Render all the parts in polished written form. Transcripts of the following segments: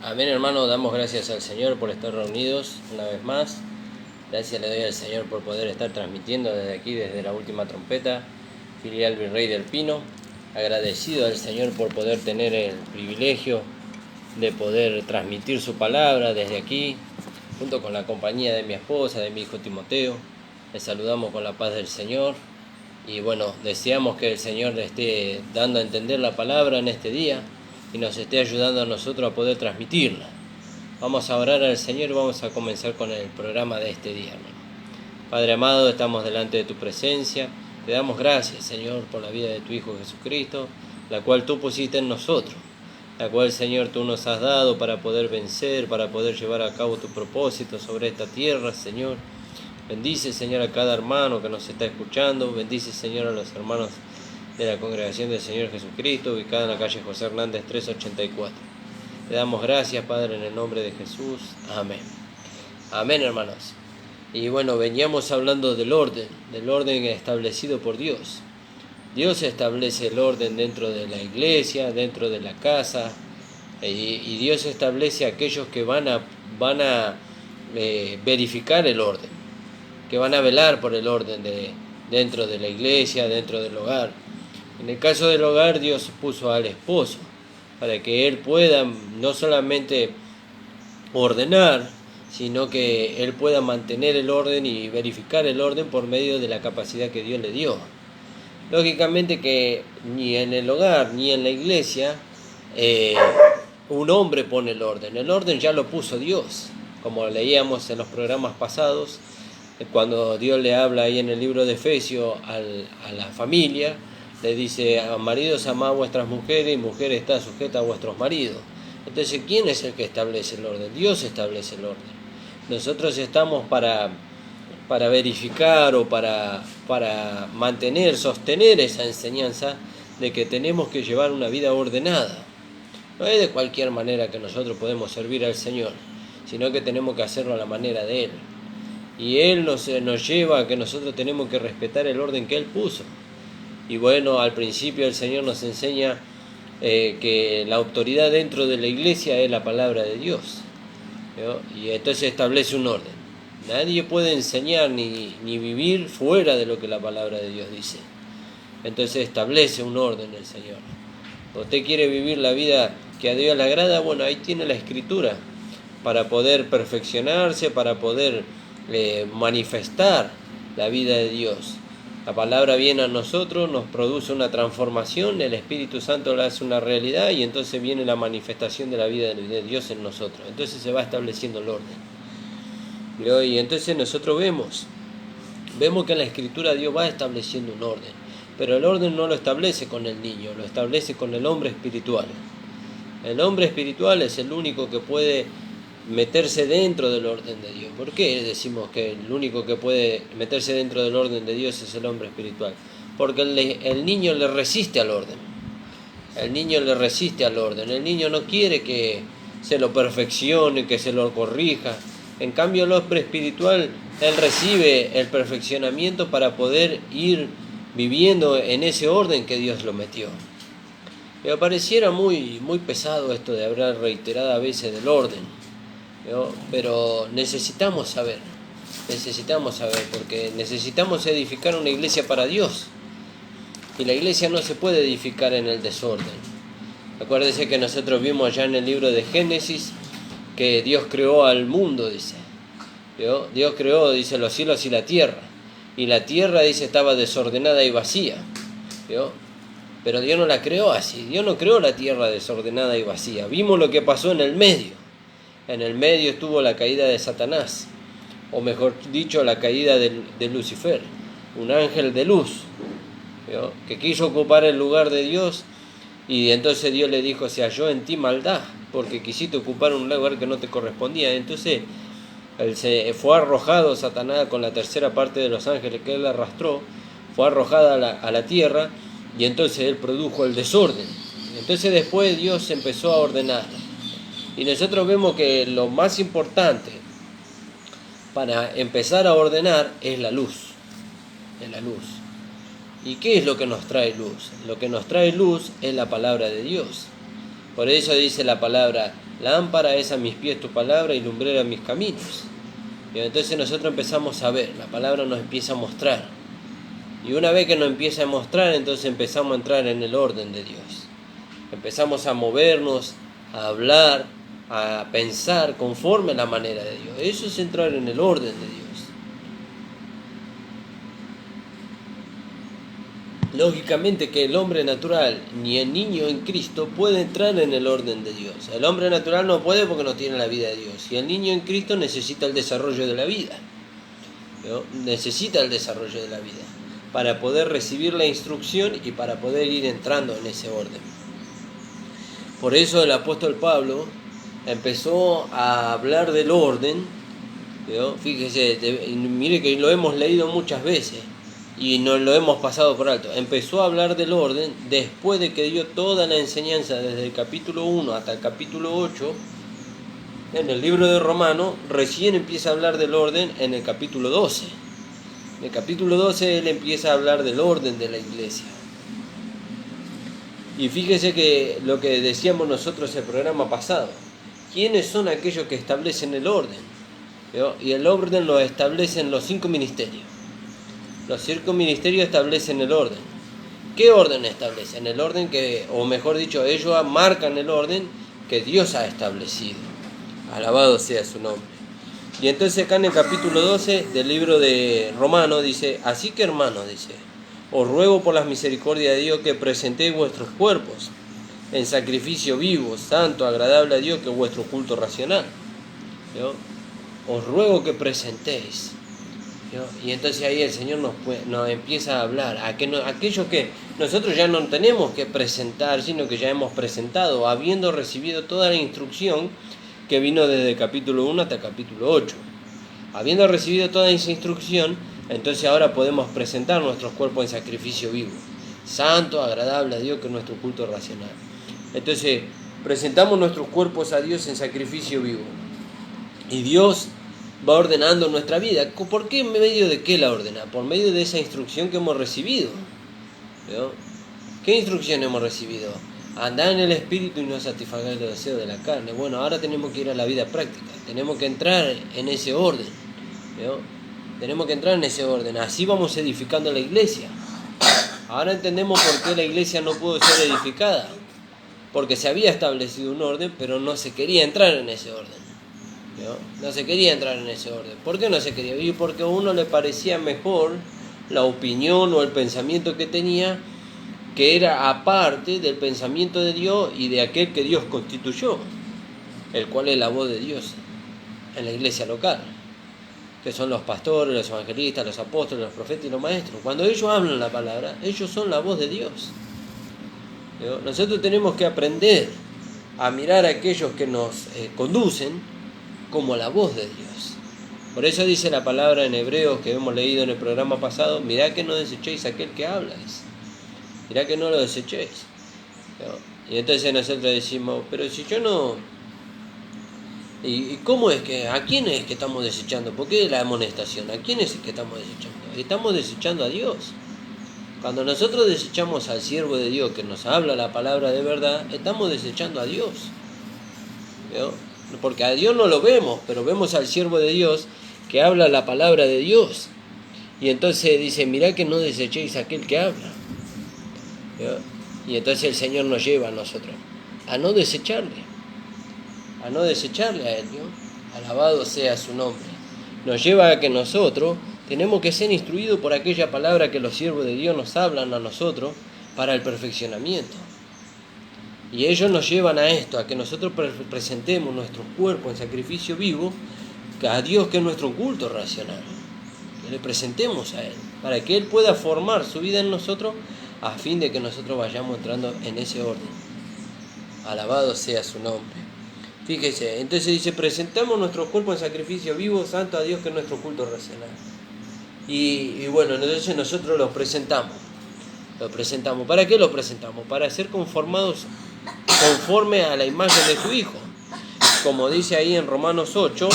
Amén, hermano, damos gracias al Señor por estar reunidos una vez más. Gracias le doy al Señor por poder estar transmitiendo desde aquí, desde la última trompeta, filial Virrey del Pino. Agradecido al Señor por poder tener el privilegio de poder transmitir su palabra desde aquí, junto con la compañía de mi esposa, de mi hijo Timoteo. Les saludamos con la paz del Señor. Y bueno, deseamos que el Señor le esté dando a entender la palabra en este día y nos esté ayudando a nosotros a poder transmitirla. Vamos a orar al Señor y vamos a comenzar con el programa de este día, hermano. Padre amado, estamos delante de tu presencia. Te damos gracias, Señor, por la vida de tu Hijo Jesucristo, la cual tú pusiste en nosotros, la cual, Señor, tú nos has dado para poder vencer, para poder llevar a cabo tu propósito sobre esta tierra, Señor. Bendice, Señor, a cada hermano que nos está escuchando. Bendice, Señor, a los hermanos de la Congregación del Señor Jesucristo, ubicada en la calle José Hernández 384. Te damos gracias, Padre, en el nombre de Jesús. Amén. Amén, hermanos. Y bueno, veníamos hablando del orden establecido por Dios. Dios establece el orden dentro de la iglesia, dentro de la casa, y Dios establece aquellos que van a verificar el orden, que van a velar por el orden dentro de la iglesia, dentro del hogar. En el caso del hogar, Dios puso al esposo para que él pueda no solamente ordenar, sino que él pueda mantener el orden y verificar el orden por medio de la capacidad que Dios le dio. Lógicamente que ni en el hogar ni en la iglesia un hombre pone el orden ya lo puso Dios, como leíamos en los programas pasados, cuando Dios le habla ahí en el libro de Efesios a la familia, le dice: maridos, amad a vuestras mujeres, y mujeres, está sujeta a vuestros maridos. Entonces, ¿quién es el que establece el orden? Dios establece el orden. Nosotros estamos para verificar o para mantener, sostener esa enseñanza de que tenemos que llevar una vida ordenada. No es de cualquier manera que nosotros podemos servir al Señor, sino que tenemos que hacerlo a la manera de Él. Y Él nos lleva a que nosotros tenemos que respetar el orden que Él puso. Y bueno, al principio el Señor nos enseña que la autoridad dentro de la iglesia es la palabra de Dios, ¿no? Y entonces establece un orden. Nadie puede enseñar ni vivir fuera de lo que la palabra de Dios dice. Entonces establece un orden el Señor. ¿Usted quiere vivir la vida que a Dios le agrada? Bueno, ahí tiene la Escritura para poder perfeccionarse, para poder manifestar la vida de Dios. La palabra viene a nosotros, nos produce una transformación, el Espíritu Santo la hace una realidad y entonces viene la manifestación de la vida de Dios en nosotros. Entonces se va estableciendo el orden. Y entonces nosotros vemos que en la Escritura Dios va estableciendo un orden, pero el orden no lo establece con el niño, lo establece con el hombre espiritual. El hombre espiritual es el único que puede meterse dentro del orden de Dios. ¿Por qué decimos que el único que puede meterse dentro del orden de Dios es el hombre espiritual? Porque el niño le resiste al orden. El niño le resiste al orden. El niño no quiere que se lo perfeccione, que se lo corrija. En cambio, el hombre espiritual, él recibe el perfeccionamiento para poder ir viviendo en ese orden que Dios lo metió. Me pareciera muy pesado esto de hablar reiteradas veces del orden, ¿no? Pero necesitamos saber, porque necesitamos edificar una iglesia para Dios, y la iglesia no se puede edificar en el desorden. Acuérdense que nosotros vimos ya en el libro de Génesis que Dios creó al mundo, dice, ¿no? Dios creó, dice, los cielos y la tierra dice estaba desordenada y vacía, ¿no? Pero Dios no la creó así. Dios no creó la tierra desordenada y vacía. Vimos lo que pasó en el medio. En el medio estuvo la caída de Satanás, o mejor dicho, la caída de Lucifer, un ángel de luz, ¿no? Que quiso ocupar el lugar de Dios, y entonces Dios le dijo: se halló en ti maldad, porque quisiste ocupar un lugar que no te correspondía. Entonces él fue arrojado, Satanás, con la tercera parte de los ángeles que él arrastró, fue arrojada a la tierra, y entonces él produjo el desorden. Entonces después Dios empezó a ordenar. Y nosotros vemos que lo más importante para empezar a ordenar es la luz. ¿Y qué es lo que nos trae luz? Lo que nos trae luz es la palabra de Dios. Por eso dice la palabra: Lámpara es a mis pies tu palabra y lumbrera a mis caminos. Y entonces nosotros empezamos a ver, la palabra nos empieza a mostrar. Y una vez que nos empieza a mostrar, entonces empezamos a entrar en el orden de Dios. Empezamos a movernos, a hablar, a pensar conforme a la manera de Dios. Eso es entrar en el orden de Dios. Lógicamente que el hombre natural ni el niño en Cristo puede entrar en el orden de Dios. El hombre natural no puede porque no tiene la vida de Dios. Y el niño en Cristo necesita el desarrollo de la vida. ¿No? Necesita el desarrollo de la vida para poder recibir la instrucción y para poder ir entrando en ese orden. Por eso el apóstol Pablo empezó a hablar del orden. ¿No? Fíjese, mire que lo hemos leído muchas veces y nos lo hemos pasado por alto. Empezó a hablar del orden después de que dio toda la enseñanza desde el capítulo 1 hasta el capítulo 8 en el libro de Romanos. Recién empieza a hablar del orden en el capítulo 12. En el capítulo 12 él empieza a hablar del orden de la iglesia. Y fíjese que lo que decíamos nosotros en el programa pasado, ¿quiénes son aquellos que establecen el orden? ¿No? Y el orden lo establecen los 5 ministerios. Los 5 ministerios establecen el orden. ¿Qué orden establecen? El orden que, o mejor dicho, ellos marcan el orden que Dios ha establecido. Alabado sea su nombre. Y entonces acá en el capítulo 12 del libro de Romanos dice, así que hermanos, dice, os ruego por las misericordias de Dios que presentéis vuestros cuerpos en sacrificio vivo, santo, agradable a Dios, que es vuestro culto racional. ¿No? Os ruego que presentéis. ¿No? Y entonces ahí el Señor nos empieza a hablar. Aquellos que nosotros ya no tenemos que presentar, sino que ya hemos presentado, habiendo recibido toda la instrucción que vino desde el capítulo 1 hasta el capítulo 8. Habiendo recibido toda esa instrucción, entonces ahora podemos presentar nuestros cuerpos en sacrificio vivo, santo, agradable a Dios, que es nuestro culto racional. Entonces, presentamos nuestros cuerpos a Dios en sacrificio vivo. Y Dios va ordenando nuestra vida. ¿Por qué? ¿En medio de qué la ordena? Por medio de esa instrucción que hemos recibido. ¿No? ¿Qué instrucción hemos recibido? Andar en el Espíritu y no satisfacer el deseo de la carne. Bueno, ahora tenemos que ir a la vida práctica. Tenemos que entrar en ese orden. ¿No? Tenemos que entrar en ese orden. Así vamos edificando la iglesia. Ahora entendemos por qué la iglesia no pudo ser edificada. Porque se había establecido un orden, pero no se quería entrar en ese orden. No se quería entrar en ese orden. ¿Por qué no se quería? Y porque a uno le parecía mejor la opinión o el pensamiento que tenía, que era aparte del pensamiento de Dios y de aquel que Dios constituyó, el cual es la voz de Dios en la iglesia local, que son los pastores, los evangelistas, los apóstoles, los profetas y los maestros. Cuando ellos hablan la palabra, ellos son la voz de Dios. Nosotros tenemos que aprender a mirar a aquellos que nos conducen como la voz de Dios. Por eso dice la palabra en Hebreos que hemos leído en el programa pasado, mirad que no desechéis a aquel que habláis. Mirá que no lo desechéis. ¿No? Y entonces nosotros decimos, pero si yo no... ¿Y cómo es que, a quién es que estamos desechando? ¿Por qué la amonestación? ¿A quién es que estamos desechando? Estamos desechando a Dios. Cuando nosotros desechamos al siervo de Dios que nos habla la palabra de verdad, estamos desechando a Dios. ¿No? Porque a Dios no lo vemos, pero vemos al siervo de Dios que habla la palabra de Dios. Y entonces dice, mirá que no desechéis a aquel que habla. ¿No? Y entonces el Señor nos lleva a nosotros a no desecharle a Él, ¿no? Alabado sea su nombre. Nos lleva a que nosotros tenemos que ser instruidos por aquella palabra que los siervos de Dios nos hablan a nosotros para el perfeccionamiento. Y ellos nos llevan a esto, a que nosotros presentemos nuestros cuerpos en sacrificio vivo a Dios, que es nuestro culto racional. Que le presentemos a Él, para que Él pueda formar su vida en nosotros, a fin de que nosotros vayamos entrando en ese orden. Alabado sea su nombre. Fíjese, entonces dice, presentamos nuestro cuerpo en sacrificio vivo, santo a Dios, que es nuestro culto racional. Y bueno, entonces nosotros lo presentamos. ¿Para qué lo presentamos? Para ser conformados conforme a la imagen de su Hijo. Como dice ahí en Romanos 8,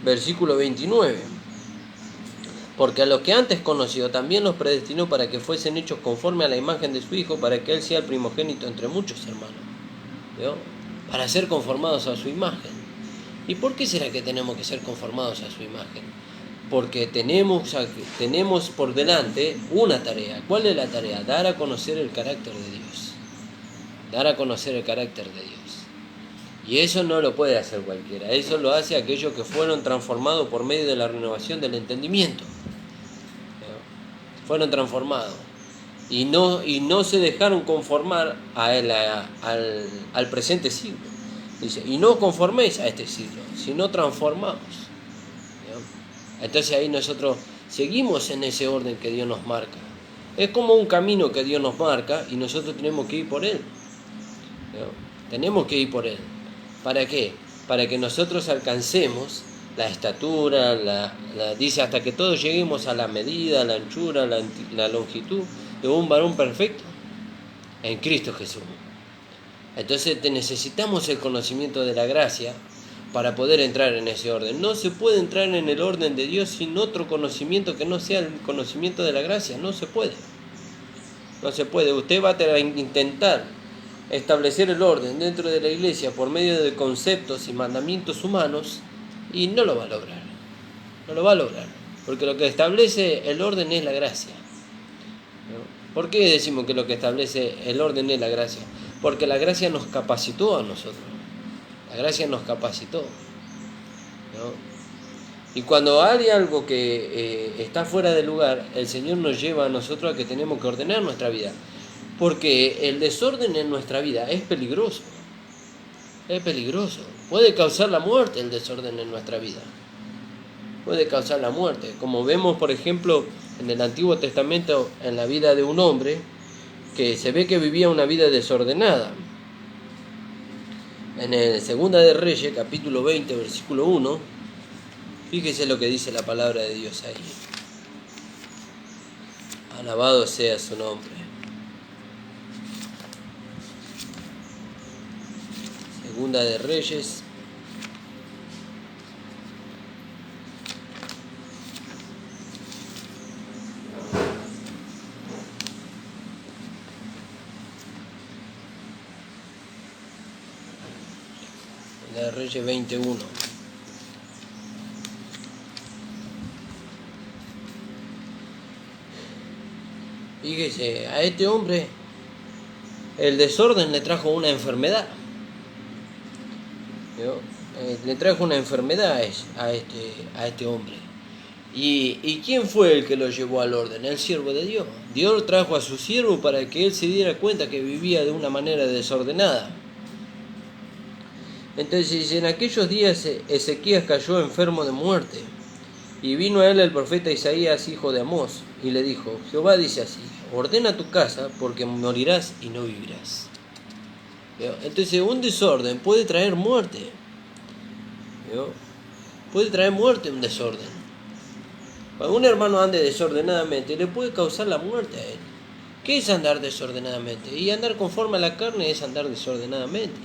versículo 29. Porque a los que antes conoció también los predestinó para que fuesen hechos conforme a la imagen de su Hijo, para que Él sea el primogénito entre muchos hermanos. ¿No? para ser conformados a su imagen. ¿Y por qué será que tenemos que ser conformados a su imagen? Porque tenemos por delante una tarea. ¿Cuál es la tarea? Dar a conocer el carácter de Dios. Dar a conocer el carácter de Dios. Y eso no lo puede hacer cualquiera. Eso lo hace aquellos que fueron transformados por medio de la renovación del entendimiento. Fueron transformados. Y no se dejaron conformar al presente siglo. Dice, y no os conforméis a este siglo, sino transformaos. Entonces ahí nosotros seguimos en ese orden que Dios nos marca. Es como un camino que Dios nos marca y nosotros tenemos que ir por él. Tenemos que ir por él. ¿Para qué? Para que nosotros alcancemos la estatura, dice, hasta que todos lleguemos a la medida, la anchura, la longitud de un varón perfecto en Cristo Jesús. Entonces necesitamos el conocimiento de la gracia para poder entrar en ese orden. No se puede entrar en el orden de Dios sin otro conocimiento que no sea el conocimiento de la gracia. No se puede. No se puede. Usted va a intentar establecer el orden dentro de la iglesia por medio de conceptos y mandamientos humanos y no lo va a lograr. No lo va a lograr. Porque lo que establece el orden es la gracia. ¿Por qué decimos que lo que establece el orden es la gracia? Porque la gracia nos capacitó a nosotros. La gracia nos capacitó. ¿No? Y cuando hay algo que está fuera de lugar, el Señor nos lleva a nosotros a que tenemos que ordenar nuestra vida. Porque el desorden en nuestra vida es peligroso. Es peligroso. Puede causar la muerte el desorden en nuestra vida. Puede causar la muerte. Como vemos, por ejemplo, en el Antiguo Testamento, en la vida de un hombre que se ve que vivía una vida desordenada. En el Segunda de Reyes, capítulo 20, versículo 1, fíjese lo que dice la palabra de Dios ahí. Alabado sea su nombre. Segunda de Reyes, de Reyes 21. Fíjese, a este hombre el desorden le trajo una enfermedad. Le trajo una enfermedad a este hombre. ¿Y quién fue el que lo llevó al orden? El siervo de Dios. Dios trajo a su siervo para que él se diera cuenta que vivía de una manera desordenada. Entonces, en aquellos días Ezequías cayó enfermo de muerte, y vino a él el profeta Isaías, hijo de Amós, y le dijo, Jehová dice así, ordena tu casa, porque morirás y no vivirás. Entonces, un desorden puede traer muerte. Puede traer muerte un desorden. Cuando un hermano ande desordenadamente, le puede causar la muerte a él. ¿Qué es andar desordenadamente? Y andar conforme a la carne es andar desordenadamente.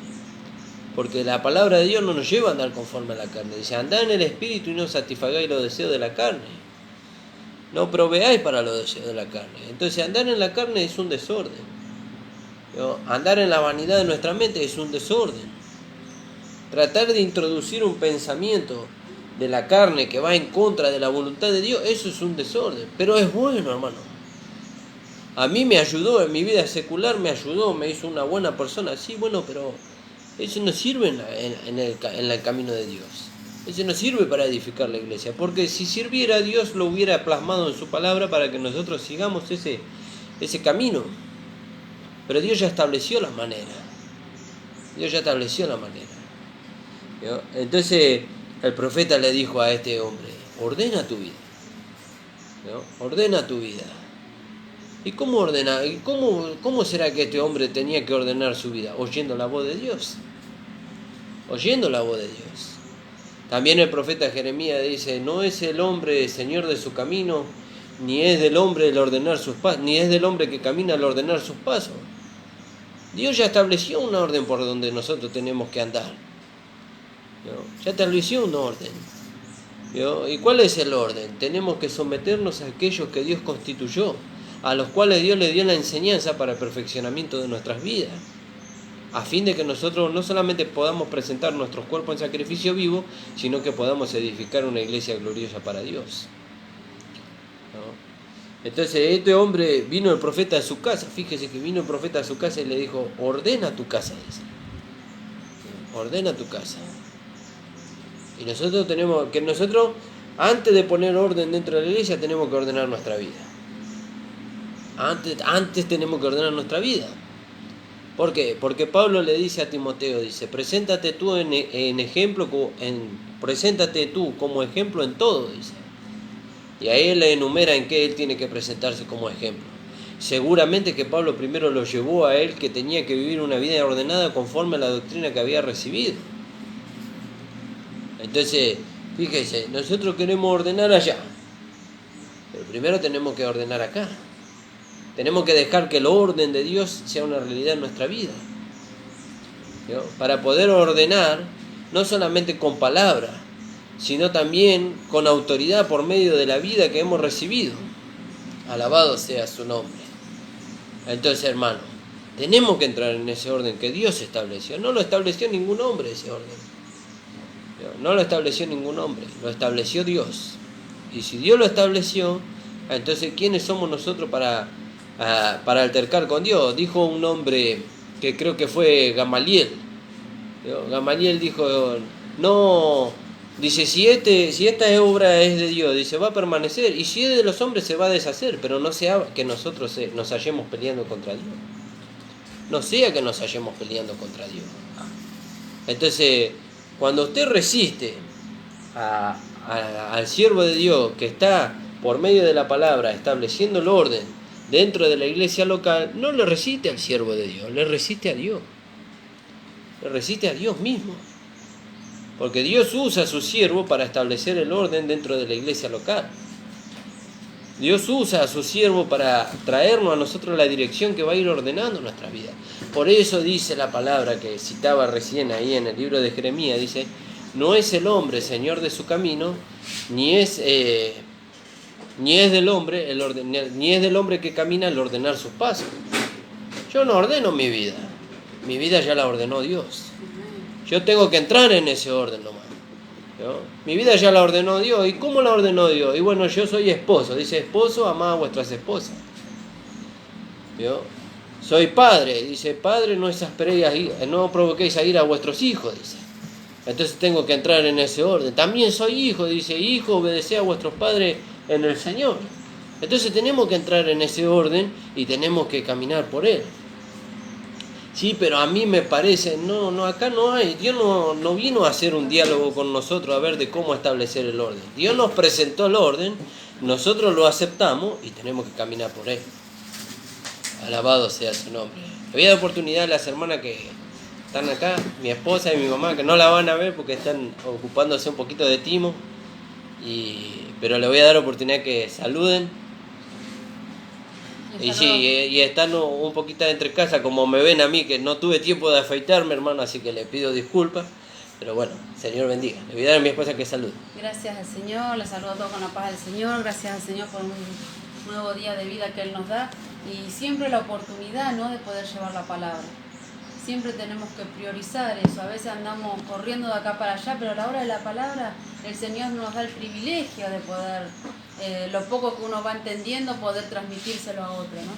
Porque la palabra de Dios no nos lleva a andar conforme a la carne. Dice, andad en el espíritu y no satisfagáis los deseos de la carne. No proveáis para los deseos de la carne. Entonces, andar en la carne es un desorden. Andar en la vanidad de nuestra mente es un desorden. Tratar de introducir un pensamiento de la carne que va en contra de la voluntad de Dios, eso es un desorden. Pero es bueno, hermano. A mí me ayudó, en mi vida secular me ayudó, me hizo una buena persona. Sí, bueno, pero eso no sirve en el camino de Dios. Eso no sirve para edificar la iglesia. Porque si sirviera, Dios lo hubiera plasmado en su palabra para que nosotros sigamos ese camino. Pero Dios ya estableció la manera. Dios ya estableció la manera. Entonces el profeta le dijo a este hombre, ordena tu vida. Ordena tu vida. ¿Y cómo ordena? ¿Y cómo será que este hombre tenía que ordenar su vida? Oyendo la voz de Dios. Oyendo la voz de Dios. También el profeta Jeremías dice, no es el hombre señor de su camino, ni es del hombre el ordenar sus pasos, ni es del hombre que camina al ordenar sus pasos. Dios ya estableció un orden por donde nosotros tenemos que andar. Ya estableció un orden. ¿Y cuál es el orden? Tenemos que someternos a aquellos que Dios constituyó, a los cuales Dios le dio la enseñanza para el perfeccionamiento de nuestras vidas. a fin de que nosotros no solamente podamos presentar nuestros cuerpos en sacrificio vivo, sino que podamos edificar una iglesia gloriosa para Dios, ¿no? Entonces este hombre, vino el profeta a su casa, fíjese que vino el profeta a su casa y le dijo, ordena tu casa, dice. Ordena tu casa. Y nosotros tenemos que, antes de poner orden dentro de la iglesia, tenemos que ordenar nuestra vida. Antes tenemos que ordenar nuestra vida. ¿Por qué? Porque Pablo le dice a Timoteo, dice, preséntate tú preséntate tú como ejemplo en todo, dice. Y a él le enumera en qué él tiene que presentarse como ejemplo. Seguramente que Pablo primero lo llevó a él que tenía que vivir una vida ordenada conforme a la doctrina que había recibido. Entonces, fíjese, nosotros queremos ordenar allá, pero primero tenemos que ordenar acá. Tenemos que dejar que el orden de Dios sea una realidad en nuestra vida, ¿no? Para poder ordenar, no solamente con palabras, sino también con autoridad por medio de la vida que hemos recibido. Alabado sea su nombre. Entonces, hermano, tenemos que entrar en ese orden que Dios estableció. No lo estableció ningún hombre ese orden. No lo estableció ningún hombre, lo estableció Dios. Y si Dios lo estableció, entonces ¿quiénes somos nosotros para altercar con Dios? Dijo un hombre que creo que fue Gamaliel. Gamaliel dijo, no, dice, si esta obra es de Dios, dice, va a permanecer, y si es de los hombres se va a deshacer, pero no sea que nosotros nos hallemos peleando contra Dios. No sea que nos hallemos peleando contra Dios. Entonces, cuando usted resiste al siervo de Dios que está por medio de la palabra estableciendo el orden dentro de la iglesia local, no le resiste al siervo de Dios, le resiste a Dios. Le resiste a Dios mismo. Porque Dios usa a su siervo para establecer el orden dentro de la iglesia local. Dios usa a su siervo para traernos a nosotros la dirección que va a ir ordenando nuestra vida. Por eso dice la palabra que citaba recién ahí en el libro de Jeremías, dice, no es el hombre señor de su camino, ni es del hombre que camina el ordenar sus pasos. Yo no ordeno mi vida ya la ordenó Dios. Yo tengo que entrar en ese orden nomás, ¿no? Mi vida ya la ordenó Dios. ¿Y cómo la ordenó Dios? Y bueno, yo soy esposo. Dice, esposo, amad a vuestras esposas, ¿no? Soy padre. Dice, padre, no provoquéis a ir a vuestros hijos, dice. Entonces tengo que entrar en ese orden. También soy hijo. Dice, hijo, obedeced a vuestros padres en el Señor. Entonces tenemos que entrar en ese orden y tenemos que caminar por él. Sí, pero a mí me parece, no, acá no hay. Dios no vino a hacer un diálogo con nosotros a ver de cómo establecer el orden. Dios nos presentó el orden, nosotros lo aceptamos y tenemos que caminar por él. Alabado sea su nombre. Le voy a dar oportunidad a las hermanas que están acá, mi esposa y mi mamá, que no la van a ver porque están ocupándose un poquito de timo, pero le voy a dar oportunidad que saluden. Y sí, y están un poquito entre casa, como me ven a mí, que no tuve tiempo de afeitarme, hermano, así que le pido disculpas. Pero bueno, Señor bendiga. Le voy a dar a mi esposa que salude. Gracias al Señor, les saludo a todos con la paz del Señor. Gracias al Señor por un nuevo día de vida que Él nos da. Y siempre la oportunidad, ¿no?, de poder llevar la palabra. Siempre tenemos que priorizar eso. A veces andamos corriendo de acá para allá, pero a la hora de la palabra, el Señor nos da el privilegio de poder, lo poco que uno va entendiendo, poder transmitírselo a otro, ¿no?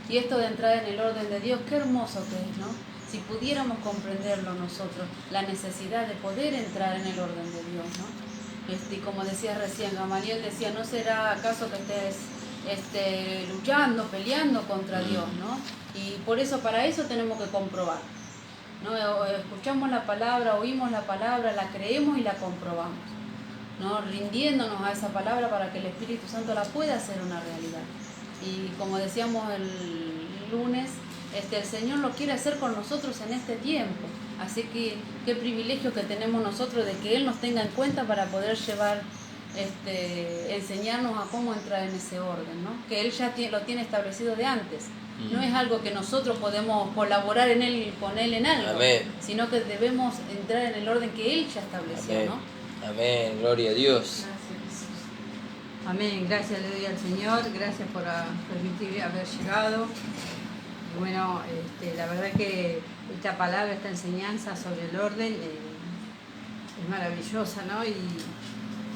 Y esto de entrar en el orden de Dios, qué hermoso que es, ¿no? Si pudiéramos comprenderlo nosotros, la necesidad de poder entrar en el orden de Dios, ¿no? Y como decía recién, Gamaliel decía, ¿no será acaso que estés luchando, peleando contra Dios, ¿no? Y por eso, para eso tenemos que comprobar, ¿no? Escuchamos la palabra, oímos la palabra, la creemos y la comprobamos, ¿no? Rindiéndonos a esa palabra para que el Espíritu Santo la pueda hacer una realidad. Y como decíamos el lunes, el Señor lo quiere hacer con nosotros en este tiempo. Así que qué privilegio que tenemos nosotros de que Él nos tenga en cuenta para poder llevar, enseñarnos a cómo entrar en ese orden, ¿no? Que Él ya lo tiene establecido de antes. No es algo que nosotros podemos colaborar en Él, con Él en algo. Amén. Sino que debemos entrar en el orden que Él ya estableció. Amén. ¿No? Amén, gloria a Dios. Gracias. Amén, gracias le doy al Señor, gracias por permitirme haber llegado. Bueno, la verdad que esta palabra, esta enseñanza sobre el orden es maravillosa, ¿no? Y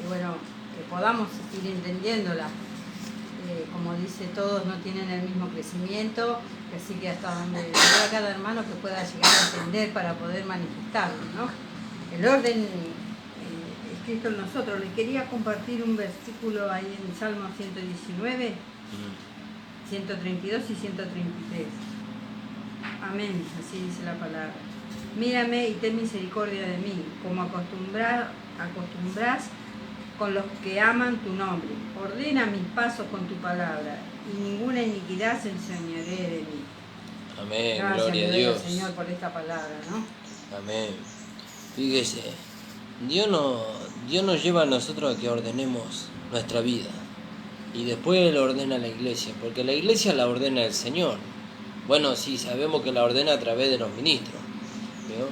bueno, que podamos ir entendiéndola. Como dice, todos no tienen el mismo crecimiento, así que hasta donde llega cada hermano que pueda llegar a entender para poder manifestarlo, ¿no? El orden es Cristo en nosotros. Le quería compartir un versículo ahí en Salmo 119, 132 y 133. Amén, así dice la palabra. Mírame y ten misericordia de mí, como acostumbras con los que aman tu nombre. Ordena mis pasos con tu palabra, y ninguna iniquidad se enseñoree de mí. Amén, Gracias, gloria a Dios. Señor, por esta palabra, ¿no? Amén. Fíjese, Dios nos lleva a nosotros a que ordenemos nuestra vida. Y después Él ordena a la iglesia, porque la iglesia la ordena el Señor. Bueno, sí, sabemos que la ordena a través de los ministros, ¿no?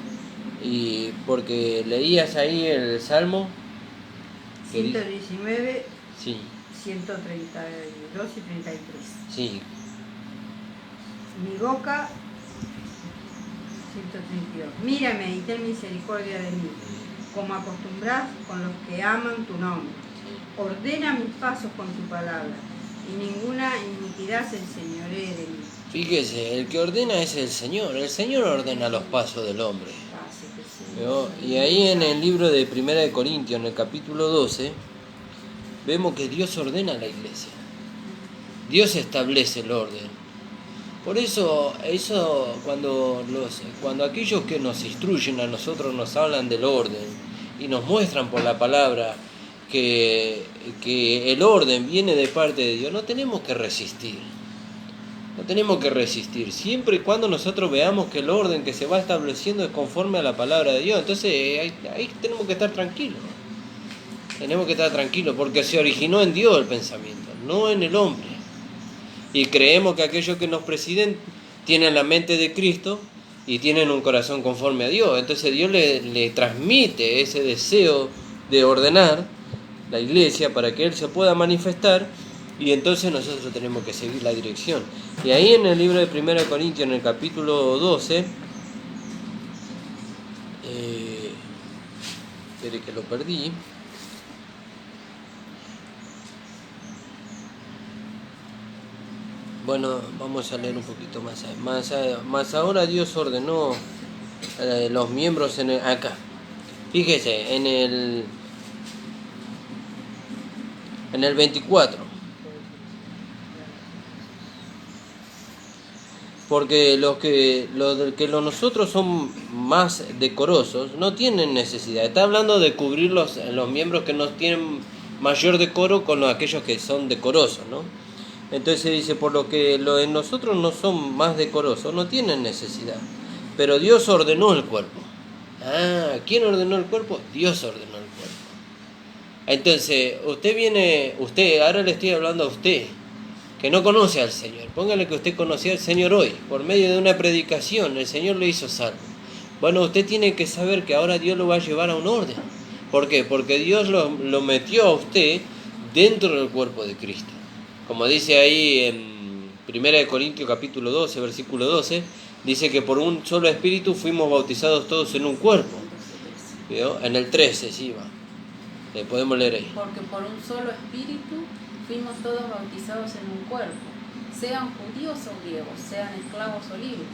Y porque leías ahí el Salmo 119, sí, 132 y 33. sí. Mi boca, 132. Mírame y ten misericordia de mí, como acostumbras con los que aman tu nombre. Ordena mis pasos con tu palabra, y ninguna iniquidad se enseñoree de mí. Fíjese, el que ordena es el Señor ordena los pasos del hombre. ¿No? Y ahí en el libro de 1 Corintios, en el capítulo 12, vemos que Dios ordena a la iglesia. Dios establece el orden. Por eso cuando aquellos que nos instruyen a nosotros nos hablan del orden y nos muestran por la palabra que el orden viene de parte de Dios, no tenemos que resistir. No tenemos que resistir, siempre y cuando nosotros veamos que el orden que se va estableciendo es conforme a la palabra de Dios. Entonces ahí tenemos que estar tranquilos. Tenemos que estar tranquilos porque se originó en Dios el pensamiento, no en el hombre. Y creemos que aquellos que nos presiden tienen la mente de Cristo y tienen un corazón conforme a Dios. Entonces Dios le transmite ese deseo de ordenar la iglesia para que Él se pueda manifestar. Y entonces nosotros tenemos que seguir la dirección. Y ahí en el libro de 1 Corintios, en el capítulo 12, espere que lo perdí. Bueno, vamos a leer un poquito más ahora Dios ordenó los miembros acá. Fíjese, en el 24. Porque los que nosotros son más decorosos no tienen necesidad. Está hablando de cubrir los miembros que no tienen mayor decoro con aquellos que son decorosos, ¿no? Entonces dice, por lo que en nosotros no son más decorosos, no tienen necesidad. Pero Dios ordenó el cuerpo. ¿Quién ordenó el cuerpo? Dios ordenó el cuerpo. Entonces, ahora le estoy hablando a usted, que no conoce al Señor. Póngale que usted conocía al Señor hoy, por medio de una predicación, el Señor lo hizo salvo. Bueno, usted tiene que saber que ahora Dios lo va a llevar a un orden. ¿Por qué? Porque Dios lo metió a usted dentro del cuerpo de Cristo. Como dice ahí en 1 Corintios capítulo 12, versículo 12, dice que por un solo espíritu fuimos bautizados todos en un cuerpo. ¿Vio? En el 13, sí va. Podemos leer ahí. Porque por un solo espíritu fuimos todos bautizados en un cuerpo, sean judíos o griegos, sean esclavos o libres,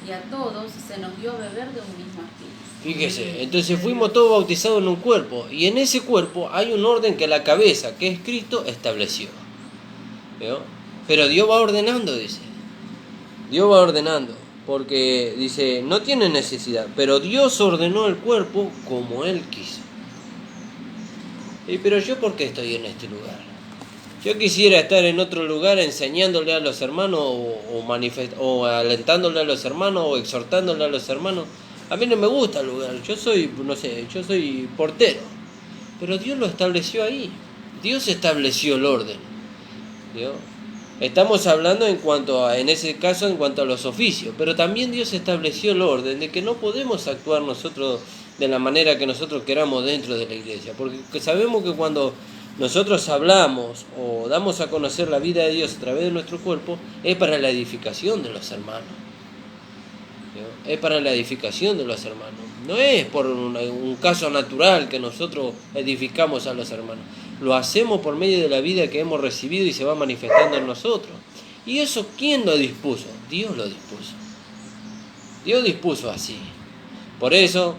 y a todos se nos dio beber de un mismo espíritu. Fíjese, entonces fuimos todos bautizados en un cuerpo, y en ese cuerpo hay un orden que la cabeza, que es Cristo, estableció. ¿Veo? Pero Dios va ordenando, dice. Dios va ordenando, porque dice, no tiene necesidad, pero Dios ordenó el cuerpo como Él quiso. Pero yo, ¿por qué estoy en este lugar? Yo quisiera estar en otro lugar enseñándole a los hermanos o alentándole a los hermanos o exhortándole a los hermanos. A mí no me gusta el lugar, yo soy portero. Pero Dios lo estableció ahí. Dios estableció el orden. ¿Vio? Estamos hablando en ese caso en cuanto a los oficios, pero también Dios estableció el orden de que no podemos actuar nosotros de la manera que nosotros queramos dentro de la iglesia, porque sabemos que cuando nosotros hablamos o damos a conocer la vida de Dios a través de nuestro cuerpo, es para la edificación de los hermanos. ¿no? Es para la edificación de los hermanos. No es por un caso natural que nosotros edificamos a los hermanos. Lo hacemos por medio de la vida que hemos recibido y se va manifestando en nosotros. ¿Y eso quién lo dispuso? Dios lo dispuso. Dios dispuso así. Por eso,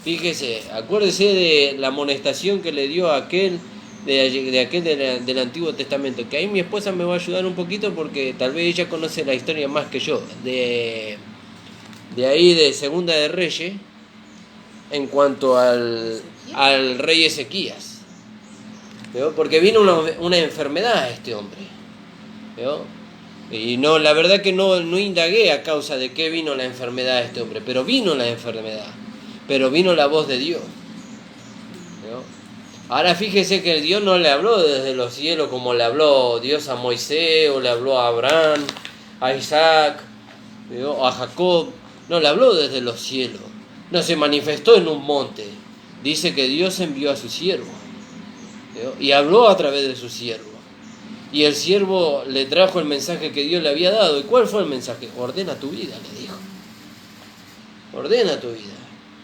fíjese, acuérdese de la amonestación que le dio a aquel del Antiguo Testamento, que ahí mi esposa me va a ayudar un poquito porque tal vez ella conoce la historia más que yo, de ahí de Segunda de Reyes, en cuanto al rey Ezequías, ¿veo? Porque vino una enfermedad a este hombre, ¿veo? Y no, la verdad que no indagué a causa de qué vino la enfermedad a este hombre, pero vino la enfermedad, pero vino la voz de Dios, ¿veo? Ahora fíjese que Dios no le habló desde los cielos como le habló Dios a Moisés, o le habló a Abraham, a Isaac, ¿veo? O a Jacob. No le habló desde los cielos, no se manifestó en un monte. Dice que Dios envió a su siervo, ¿veo? Y habló a través de su siervo. Y el siervo le trajo el mensaje que Dios le había dado. ¿Y cuál fue el mensaje? Ordena tu vida, le dijo. Ordena tu vida.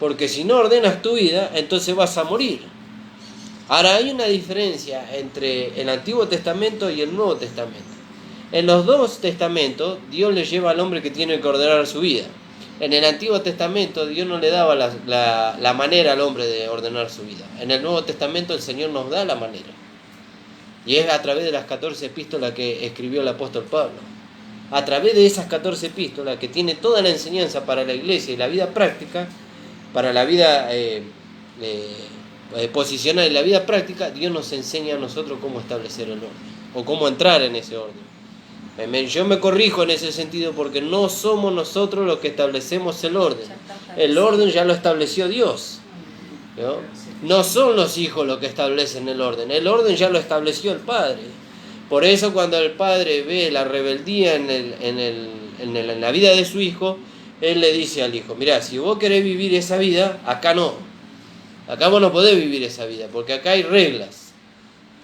Porque si no ordenas tu vida, entonces vas a morir. Ahora hay una diferencia entre el Antiguo Testamento y el Nuevo Testamento. En los dos testamentos, Dios le lleva al hombre que tiene que ordenar su vida. En el Antiguo Testamento, Dios no le daba la manera al hombre de ordenar su vida. En el Nuevo Testamento, el Señor nos da la manera. Y es a través de las 14 epístolas que escribió el apóstol Pablo. A través de esas 14 epístolas, que tiene toda la enseñanza para la iglesia y la vida práctica, para la vida posicional y la vida práctica, Dios nos enseña a nosotros cómo establecer el orden, o cómo entrar en ese orden. Yo me corrijo en ese sentido porque no somos nosotros los que establecemos el orden. El orden ya lo estableció Dios, ¿no? No son los hijos los que establecen el orden ya lo estableció el Padre. Por eso cuando el Padre ve la rebeldía en la vida de su hijo, Él le dice al hijo: mirá, si vos querés vivir esa vida, acá no. Acá vos no podés vivir esa vida, porque acá hay reglas.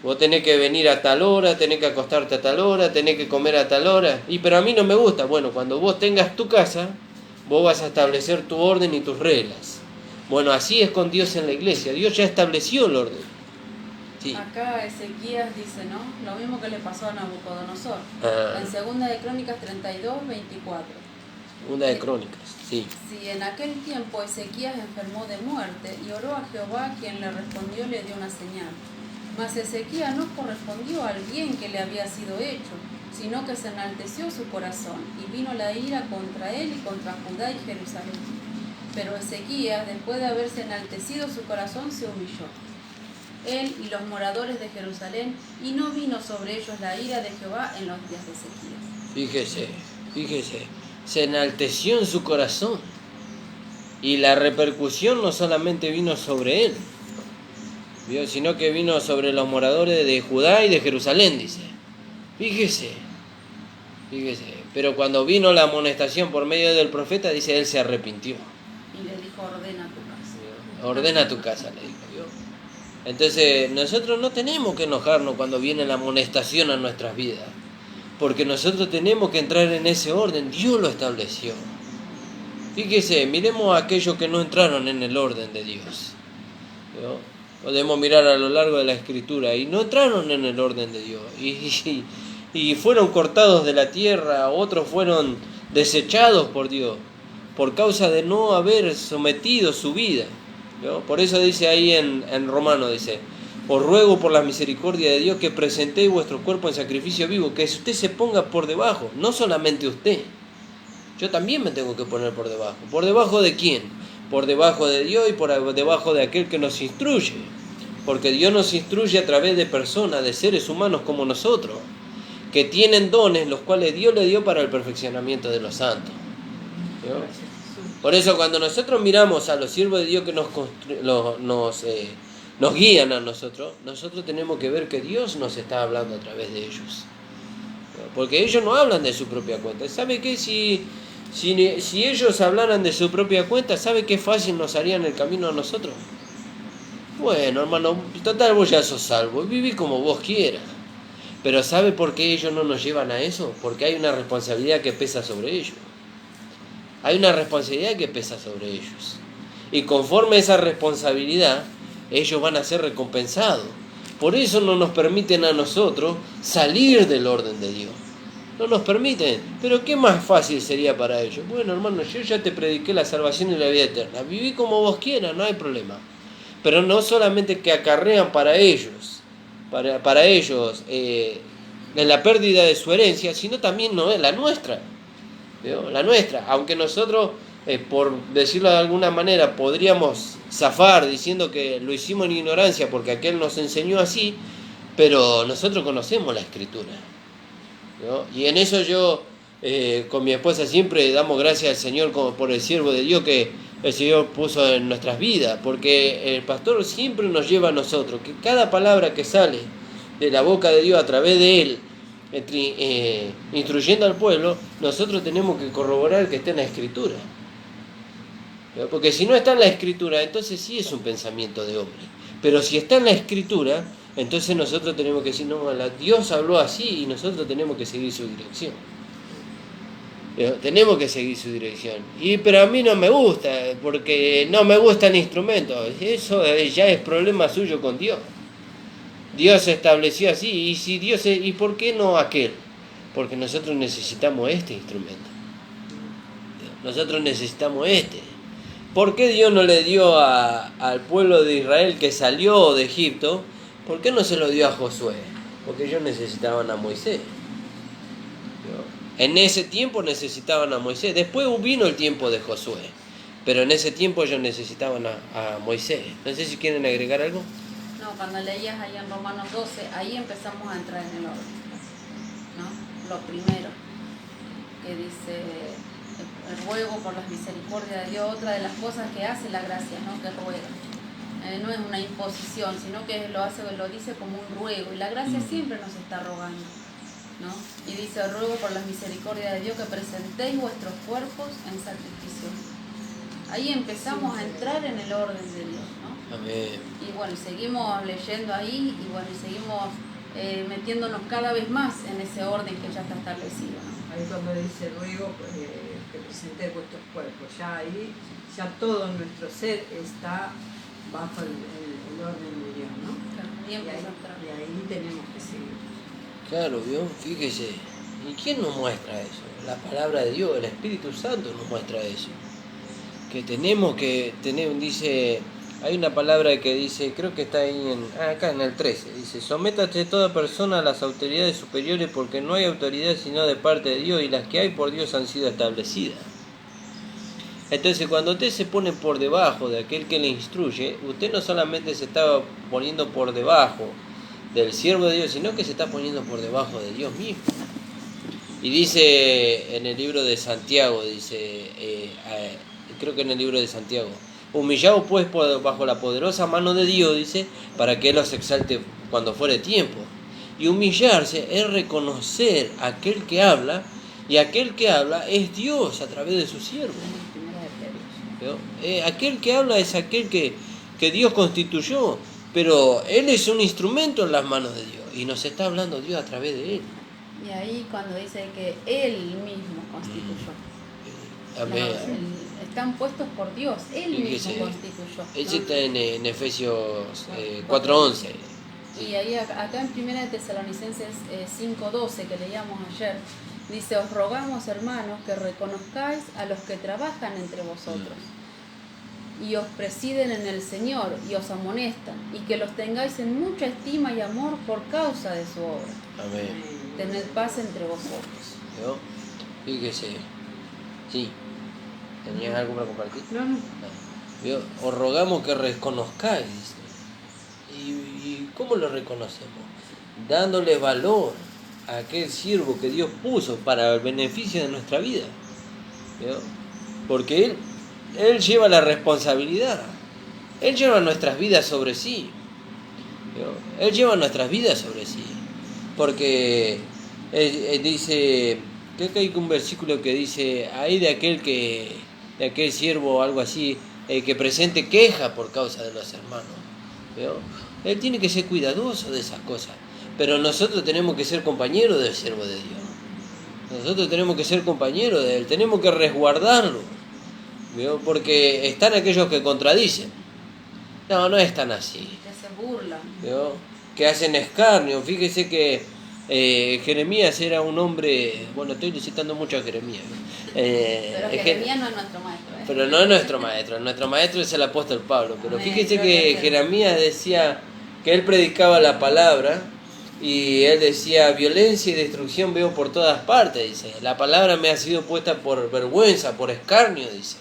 Vos tenés que venir a tal hora, tenés que acostarte a tal hora, tenés que comer a tal hora. Pero a mí no me gusta. Bueno, cuando vos tengas tu casa, vos vas a establecer tu orden y tus reglas. Bueno, así es con Dios en la iglesia. Dios ya estableció el orden. Sí. Acá Ezequías dice, ¿no? Lo mismo que le pasó a Nabucodonosor. En Segunda de Crónicas 32, 24. Segunda de Crónicas, sí. Si en aquel tiempo Ezequías enfermó de muerte y oró a Jehová, quien le respondió le dio una señal. Mas Ezequías no correspondió al bien que le había sido hecho, sino que se enalteció su corazón, y vino la ira contra él y contra Judá y Jerusalén. Pero Ezequías, después de haberse enaltecido su corazón, se humilló, él y los moradores de Jerusalén, y no vino sobre ellos la ira de Jehová en los días de Ezequías. Fíjese, se enalteció en su corazón, y la repercusión no solamente vino sobre él, sino que vino sobre los moradores de Judá y de Jerusalén, dice. Fíjese. Pero cuando vino la amonestación por medio del profeta, dice, él se arrepintió. Y le dijo: ordena tu casa. Ordena tu casa, le dijo. Entonces, nosotros no tenemos que enojarnos cuando viene la amonestación a nuestras vidas, porque nosotros tenemos que entrar en ese orden. Dios lo estableció. Fíjese, miremos a aquellos que no entraron en el orden de Dios. Podemos mirar a lo largo de la Escritura y no entraron en el orden de Dios y fueron cortados de la tierra, otros fueron desechados por Dios por causa de no haber sometido su vida, ¿no? Por eso dice ahí en Romanos, dice: os ruego por la misericordia de Dios que presentéis vuestro cuerpo en sacrificio vivo, que usted se ponga por debajo, no solamente usted, yo también me tengo que poner por debajo. ¿Por debajo de quién? Por debajo de Dios y por debajo de aquel que nos instruye, porque Dios nos instruye a través de personas, de seres humanos como nosotros, que tienen dones los cuales Dios le dio para el perfeccionamiento de los santos, ¿no? Por eso cuando nosotros miramos a los siervos de Dios que nos guían a nosotros tenemos que ver que Dios nos está hablando a través de ellos, ¿no? Porque ellos no hablan de su propia cuenta. ¿Sabe qué? Si ellos hablaran de su propia cuenta, ¿sabe qué fácil nos harían el camino a nosotros? Bueno, hermano, total, vos ya sos salvo, viví como vos quieras. Pero ¿sabe por qué ellos no nos llevan a eso? Porque hay una responsabilidad que pesa sobre ellos. hay una responsabilidad que pesa sobre ellos. Y conforme a esa responsabilidad, ellos van a ser recompensados. Por eso no nos permiten a nosotros salir del orden de Dios. No nos permiten. Pero ¿qué más fácil sería para ellos? Bueno, hermano, yo ya te prediqué la salvación y la vida eterna. Viví como vos quieras, no hay problema. Pero no solamente que acarrean para ellos, en la pérdida de su herencia, sino también no es la nuestra. ¿Veo? La nuestra. Aunque nosotros, por decirlo de alguna manera, podríamos zafar diciendo que lo hicimos en ignorancia porque aquel nos enseñó así, pero nosotros conocemos la Escritura, ¿no? Y en eso yo, con mi esposa, siempre damos gracias al Señor por el siervo de Dios que el Señor puso en nuestras vidas, porque el pastor siempre nos lleva a nosotros, que cada palabra que sale de la boca de Dios a través de él, instruyendo al pueblo, nosotros tenemos que corroborar que esté en la Escritura. Porque si no está en la Escritura, entonces sí es un pensamiento de hombre. Pero si está en la Escritura, entonces nosotros tenemos que decir, no, Dios habló así y nosotros tenemos que seguir su dirección. Tenemos que seguir su dirección. Pero a mí no me gusta, porque no me gusta el instrumento. Eso ya es problema suyo con Dios. Dios estableció así, ¿y por qué no aquel? Porque nosotros necesitamos este instrumento. Nosotros necesitamos este. ¿Por qué Dios no le dio al pueblo de Israel que salió de Egipto? ¿Por qué no se lo dio a Josué? Porque ellos necesitaban a Moisés. En ese tiempo necesitaban a Moisés. Después vino el tiempo de Josué. Pero en ese tiempo ellos necesitaban a Moisés. No sé si quieren agregar algo. No, cuando leías ahí en Romanos 12, ahí empezamos a entrar en el orden, ¿no? Lo primero, que dice el ruego por las misericordias de Dios, otra de las cosas que hace la gracia, ¿no? Que ruega. No es una imposición, sino que lo dice como un ruego, y la gracia siempre nos está rogando, ¿no? Y dice, ruego por las misericordias de Dios que presentéis vuestros cuerpos en sacrificio. Ahí empezamos a entrar en el orden de Dios, ¿no? Amén. Y bueno, seguimos leyendo ahí y bueno, seguimos metiéndonos cada vez más en ese orden que ya está establecido, ¿no? Ahí cuando dice ruego, que presentéis vuestros cuerpos, ya ahí, ya todo nuestro ser está bajo el orden de Dios, ¿no? Claro, y ahí tenemos que seguir. Claro, ¿vio? Fíjese. ¿Y quién nos muestra eso? La palabra de Dios, el Espíritu Santo nos muestra eso. Que tenemos que tener, dice, hay una palabra que dice, creo que está ahí acá en el 13, dice, sométate toda persona a las autoridades superiores porque no hay autoridad sino de parte de Dios y las que hay por Dios han sido establecidas. Entonces cuando usted se pone por debajo de aquel que le instruye, usted no solamente se está poniendo por debajo del siervo de Dios, sino que se está poniendo por debajo de Dios mismo. Y dice en el libro de Santiago, dice, creo que en el libro de Santiago, humillaos pues bajo la poderosa mano de Dios, dice, para que Él los exalte cuando fuere tiempo. Y humillarse es reconocer a aquel que habla, y aquel que habla es Dios a través de su siervo. Aquel que habla es aquel que Dios constituyó, pero Él es un instrumento en las manos de Dios, y nos está hablando Dios a través de Él. Y ahí cuando dice que Él mismo constituyó. Amén. Están puestos por Dios, Él mismo constituyó. Ese está en Efesios 4:11. Y ahí acá en 1 Tesalonicenses 5:12 que leíamos ayer, dice, os rogamos hermanos que reconozcáis a los que trabajan entre vosotros y os presiden en el Señor y os amonestan y que los tengáis en mucha estima y amor por causa de su obra. Amén. Tened paz entre vosotros. ¿Vio? Fíjese. Sí. ¿Tenías algo para compartir? No. ¿Vio? Os rogamos que reconozcáis. ¿Y cómo lo reconocemos? Dándole valor a aquel siervo que Dios puso para el beneficio de nuestra vida. ¿Vio? Porque Él lleva la responsabilidad. Él lleva nuestras vidas sobre sí. ¿Vio? Él lleva nuestras vidas sobre sí. Porque dice, creo que hay un versículo que dice, hay de aquel siervo o algo así, que presente queja por causa de los hermanos. ¿Vio? Él tiene que ser cuidadoso de esas cosas. Pero nosotros tenemos que ser compañeros del siervo de Dios. Nosotros tenemos que ser compañeros de Él, tenemos que resguardarlo. ¿Vio? Porque están aquellos que contradicen. No, no es tan así. Que se burlan. ¿Vio? Que hacen escarnio. Fíjese que Jeremías era un hombre, bueno, estoy citando mucho a Jeremías. Pero Jeremías no es nuestro maestro. Pero no es nuestro maestro es el apóstol Pablo. Pero Amén. fíjese que Jeremías decía que él predicaba la palabra y él decía, violencia y destrucción veo por todas partes, dice. La palabra me ha sido puesta por vergüenza, por escarnio, dice.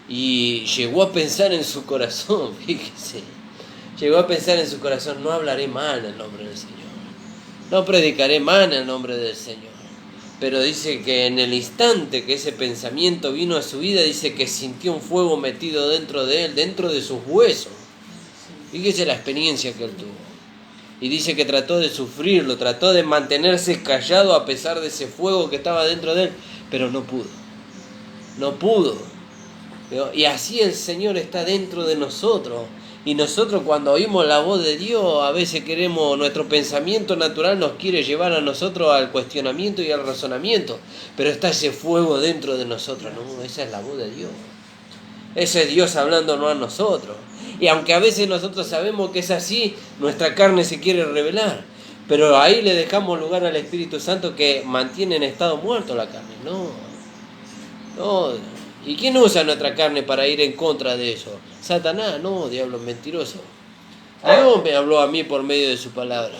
Y llegó a pensar en su corazón, fíjese. Llegó a pensar en su corazón, no hablaré mal en el nombre del Señor. No predicaré mal en el nombre del Señor. Pero dice que en el instante que ese pensamiento vino a su vida, dice que sintió un fuego metido dentro de él, dentro de sus huesos. Fíjese la experiencia que él tuvo. Y dice que trató de sufrirlo, trató de mantenerse callado a pesar de ese fuego que estaba dentro de él, pero no pudo. No pudo. Y así el Señor está dentro de nosotros. Y nosotros cuando oímos la voz de Dios, a veces queremos, nuestro pensamiento natural nos quiere llevar a nosotros al cuestionamiento y al razonamiento. Pero está ese fuego dentro de nosotros, ¿no? Esa es la voz de Dios. Ese es Dios hablándonos a nosotros. Y aunque a veces nosotros sabemos que es así, nuestra carne se quiere rebelar. Pero ahí le dejamos lugar al Espíritu Santo que mantiene en estado muerto la carne. No. ¿Y quién usa nuestra carne para ir en contra de eso? Satanás, no, diablo mentiroso. Dios me habló a mí por medio de su palabra.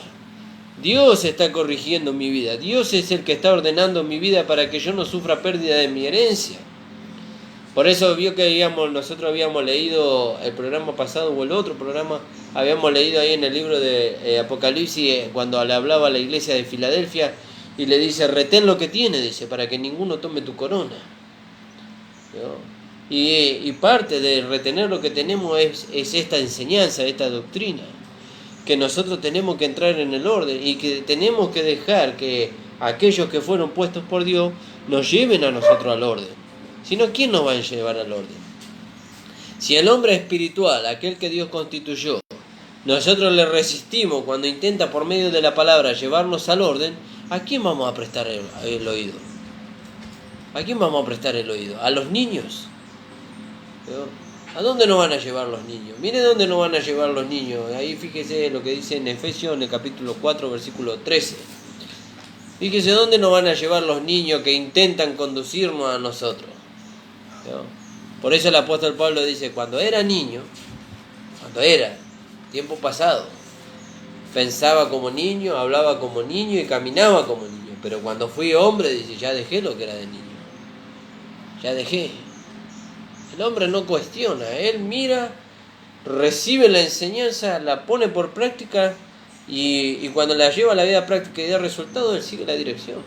Dios está corrigiendo mi vida. Dios es el que está ordenando mi vida para que yo no sufra pérdida de mi herencia. Por eso vio que nosotros habíamos leído el programa pasado o el otro programa, habíamos leído ahí en el libro de Apocalipsis cuando le hablaba a la iglesia de Filadelfia y le dice, retén lo que tiene, dice, para que ninguno tome tu corona. ¿No? Y parte de retener lo que tenemos es esta enseñanza, esta doctrina, que nosotros tenemos que entrar en el orden y que tenemos que dejar que aquellos que fueron puestos por Dios nos lleven a nosotros al orden. Si no, ¿quién nos va a llevar al orden? Si el hombre espiritual, aquel que Dios constituyó, nosotros le resistimos cuando intenta por medio de la palabra llevarnos al orden, ¿a quién vamos a prestar el oído? ¿A quién vamos a prestar el oído? ¿A los niños? ¿A dónde nos van a llevar los niños? Mire dónde nos van a llevar los niños. Ahí fíjese lo que dice en Efesios, en el capítulo 4, versículo 13. Fíjese dónde nos van a llevar los niños que intentan conducirnos a nosotros. ¿No? Por eso el apóstol Pablo dice, cuando era tiempo pasado, pensaba como niño, hablaba como niño y caminaba como niño. Pero cuando fui hombre, dice, ya dejé lo que era de niño. Ya dejé. El hombre no cuestiona, él mira, recibe la enseñanza, la pone por práctica y cuando la lleva a la vida práctica y da resultado, él sigue la dirección.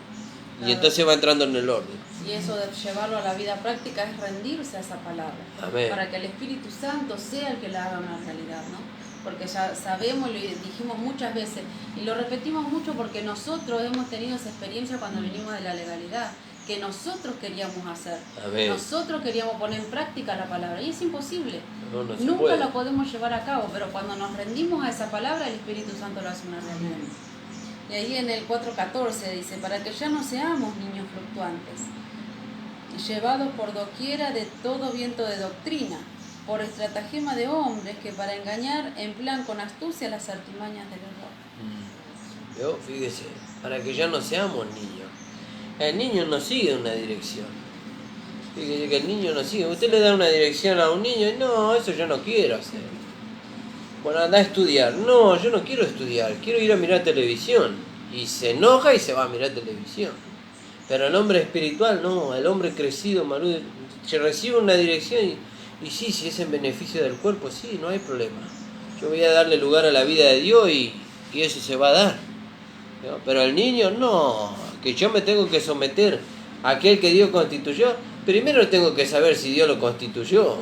Claro. Y entonces va entrando en el orden. Y eso de llevarlo a la vida práctica es rendirse a esa palabra. Amén. Para que el Espíritu Santo sea el que la haga una realidad, ¿no? Porque ya sabemos, lo dijimos muchas veces y lo repetimos mucho porque nosotros hemos tenido esa experiencia cuando venimos de la legalidad, que nosotros queríamos hacer. Amén. Nosotros queríamos poner en práctica la palabra y es imposible. No Nunca puede. lo podemos llevar a cabo, pero cuando nos rendimos a esa palabra, el Espíritu Santo lo hace una realidad. Y ahí en el 4.14 dice, para que ya no seamos niños fluctuantes, llevados por doquiera de todo viento de doctrina, por estratagema de hombres que para engañar emplean con astucia las artimañas del error. Yo, fíjese, para que ya no seamos niños. El niño no sigue una dirección. Fíjese que el niño no sigue. Usted le da una dirección a un niño y no, eso yo no quiero hacer. Bueno, anda a estudiar. No, yo no quiero estudiar, quiero ir a mirar televisión. Y se enoja y se va a mirar televisión. Pero el hombre espiritual no, el hombre crecido, maduro, se recibe una dirección y sí, si es en beneficio del cuerpo, sí, no hay problema. Yo voy a darle lugar a la vida de Dios y eso se va a dar. ¿No? Pero el niño no, que yo me tengo que someter a aquel que Dios constituyó. Primero tengo que saber si Dios lo constituyó.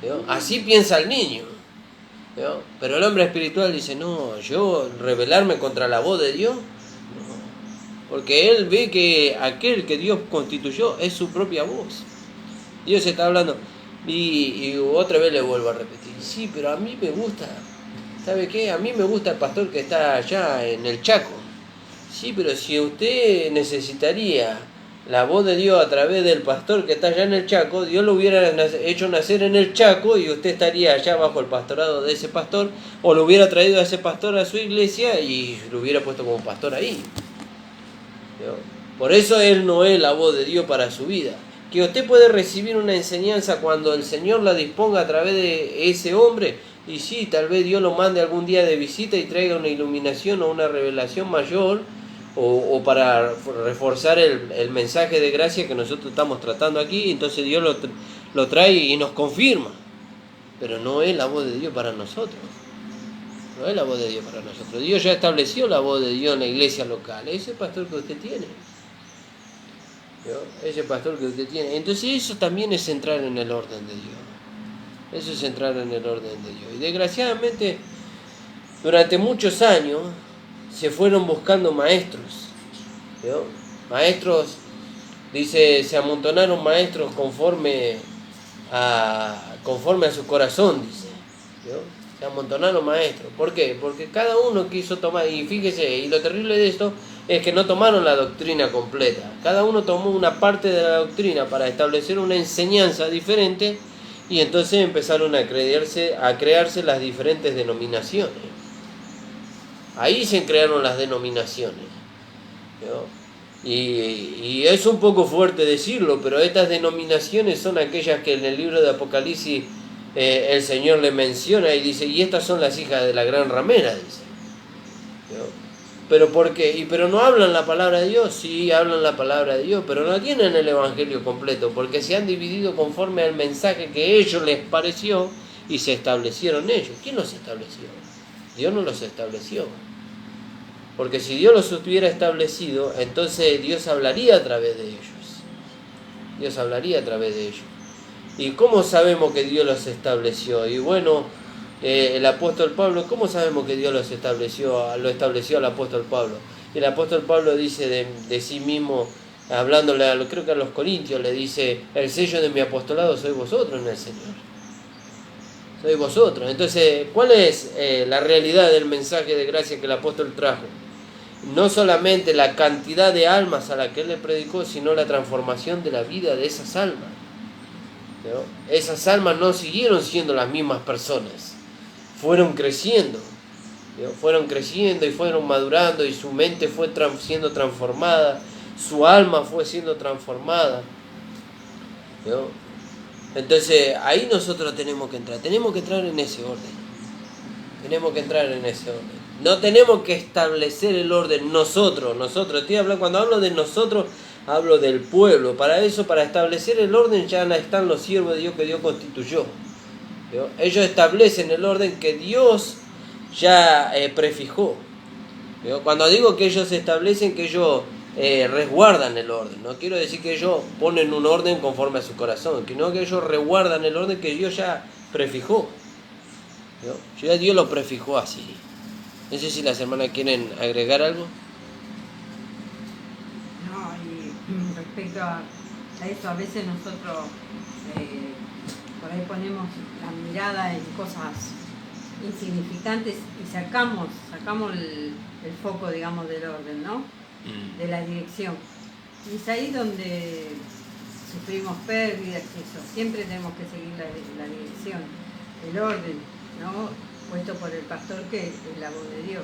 ¿No? Así piensa el niño. ¿No? Pero el hombre espiritual dice, no, yo rebelarme contra la voz de Dios. Porque él ve que aquel que Dios constituyó es su propia voz. Dios está hablando. Y otra vez le vuelvo a repetir. Sí, pero a mí me gusta. ¿Sabe qué? A mí me gusta el pastor que está allá en el Chaco. Sí, pero si usted necesitaría la voz de Dios a través del pastor que está allá en el Chaco, Dios lo hubiera hecho nacer en el Chaco y usted estaría allá bajo el pastorado de ese pastor, o lo hubiera traído a ese pastor a su iglesia y lo hubiera puesto como pastor ahí. Por eso él no es la voz de Dios para su vida. Que usted puede recibir una enseñanza cuando el Señor la disponga a través de ese hombre, y sí, tal vez Dios lo mande algún día de visita y traiga una iluminación o una revelación mayor, o para reforzar el mensaje de gracia que nosotros estamos tratando aquí. Entonces Dios lo trae y nos confirma, pero no es la voz de Dios para nosotros. No es la voz de Dios para nosotros. Dios ya estableció la voz de Dios en la iglesia local. Ese pastor que usted tiene, ¿no? Ese pastor que usted tiene. Entonces eso también es entrar en el orden de Dios. Eso es entrar en el orden de Dios. Y desgraciadamente, durante muchos años se fueron buscando maestros, ¿no? Maestros, dice, se amontonaron maestros conforme a su corazón, dice, ¿no? Se amontonaron maestros. ¿Por qué? Porque cada uno quiso tomar, y fíjese, y lo terrible de esto es que no tomaron la doctrina completa. Cada uno tomó una parte de la doctrina para establecer una enseñanza diferente, y entonces empezaron a crearse las diferentes denominaciones. Ahí se crearon las denominaciones, ¿no? Y es un poco fuerte decirlo, pero estas denominaciones son aquellas que en el libro de Apocalipsis el Señor le menciona y dice, y estas son las hijas de la gran ramera, dice, ¿no? ¿Pero por qué? ¿Pero no hablan la palabra de Dios? Sí, hablan la palabra de Dios, pero no tienen el evangelio completo, porque se han dividido conforme al mensaje que a ellos les pareció y se establecieron ellos. ¿Quién los estableció? Dios no los estableció. Porque si Dios los hubiera establecido, entonces Dios hablaría a través de ellos. Dios hablaría a través de ellos. ¿Y cómo sabemos que Dios los estableció? Y bueno, el apóstol Pablo, ¿cómo sabemos que Dios los estableció? Lo estableció al apóstol Pablo. Y el apóstol Pablo dice de sí mismo, hablándole creo que a los Corintios, le dice, el sello de mi apostolado sois vosotros en el Señor. Sois vosotros. Entonces, ¿cuál es la realidad del mensaje de gracia que el apóstol trajo? No solamente la cantidad de almas a la que él le predicó, sino la transformación de la vida de esas almas, ¿no? Esas almas no siguieron siendo las mismas personas, fueron creciendo, ¿no? Fueron creciendo y fueron madurando, y su mente fue siendo transformada, su alma fue siendo transformada, ¿no? Entonces ahí nosotros tenemos que entrar en ese orden. Tenemos que entrar en ese orden. No tenemos que establecer el orden nosotros. Cuando hablo de nosotros, hablo del pueblo. Para eso, para establecer el orden, ya están los siervos de Dios que Dios constituyó, ¿no? Ellos establecen el orden que Dios ya prefijó, ¿no? Cuando digo que ellos establecen, que ellos resguardan el orden, no quiero decir que ellos ponen un orden conforme a su corazón, sino que ellos resguardan el orden que Dios ya prefijó, ¿no? Ya Dios lo prefijó así. No sé si las hermanas quieren agregar algo. No, y respecto a eso, a veces nosotros por ahí ponemos la mirada en cosas insignificantes y sacamos el foco, digamos, del orden, ¿no? De la dirección. Y es ahí donde sufrimos pérdidas, eso. Siempre tenemos que seguir la dirección, el orden, ¿no? Puesto por el pastor, que es la voz de Dios.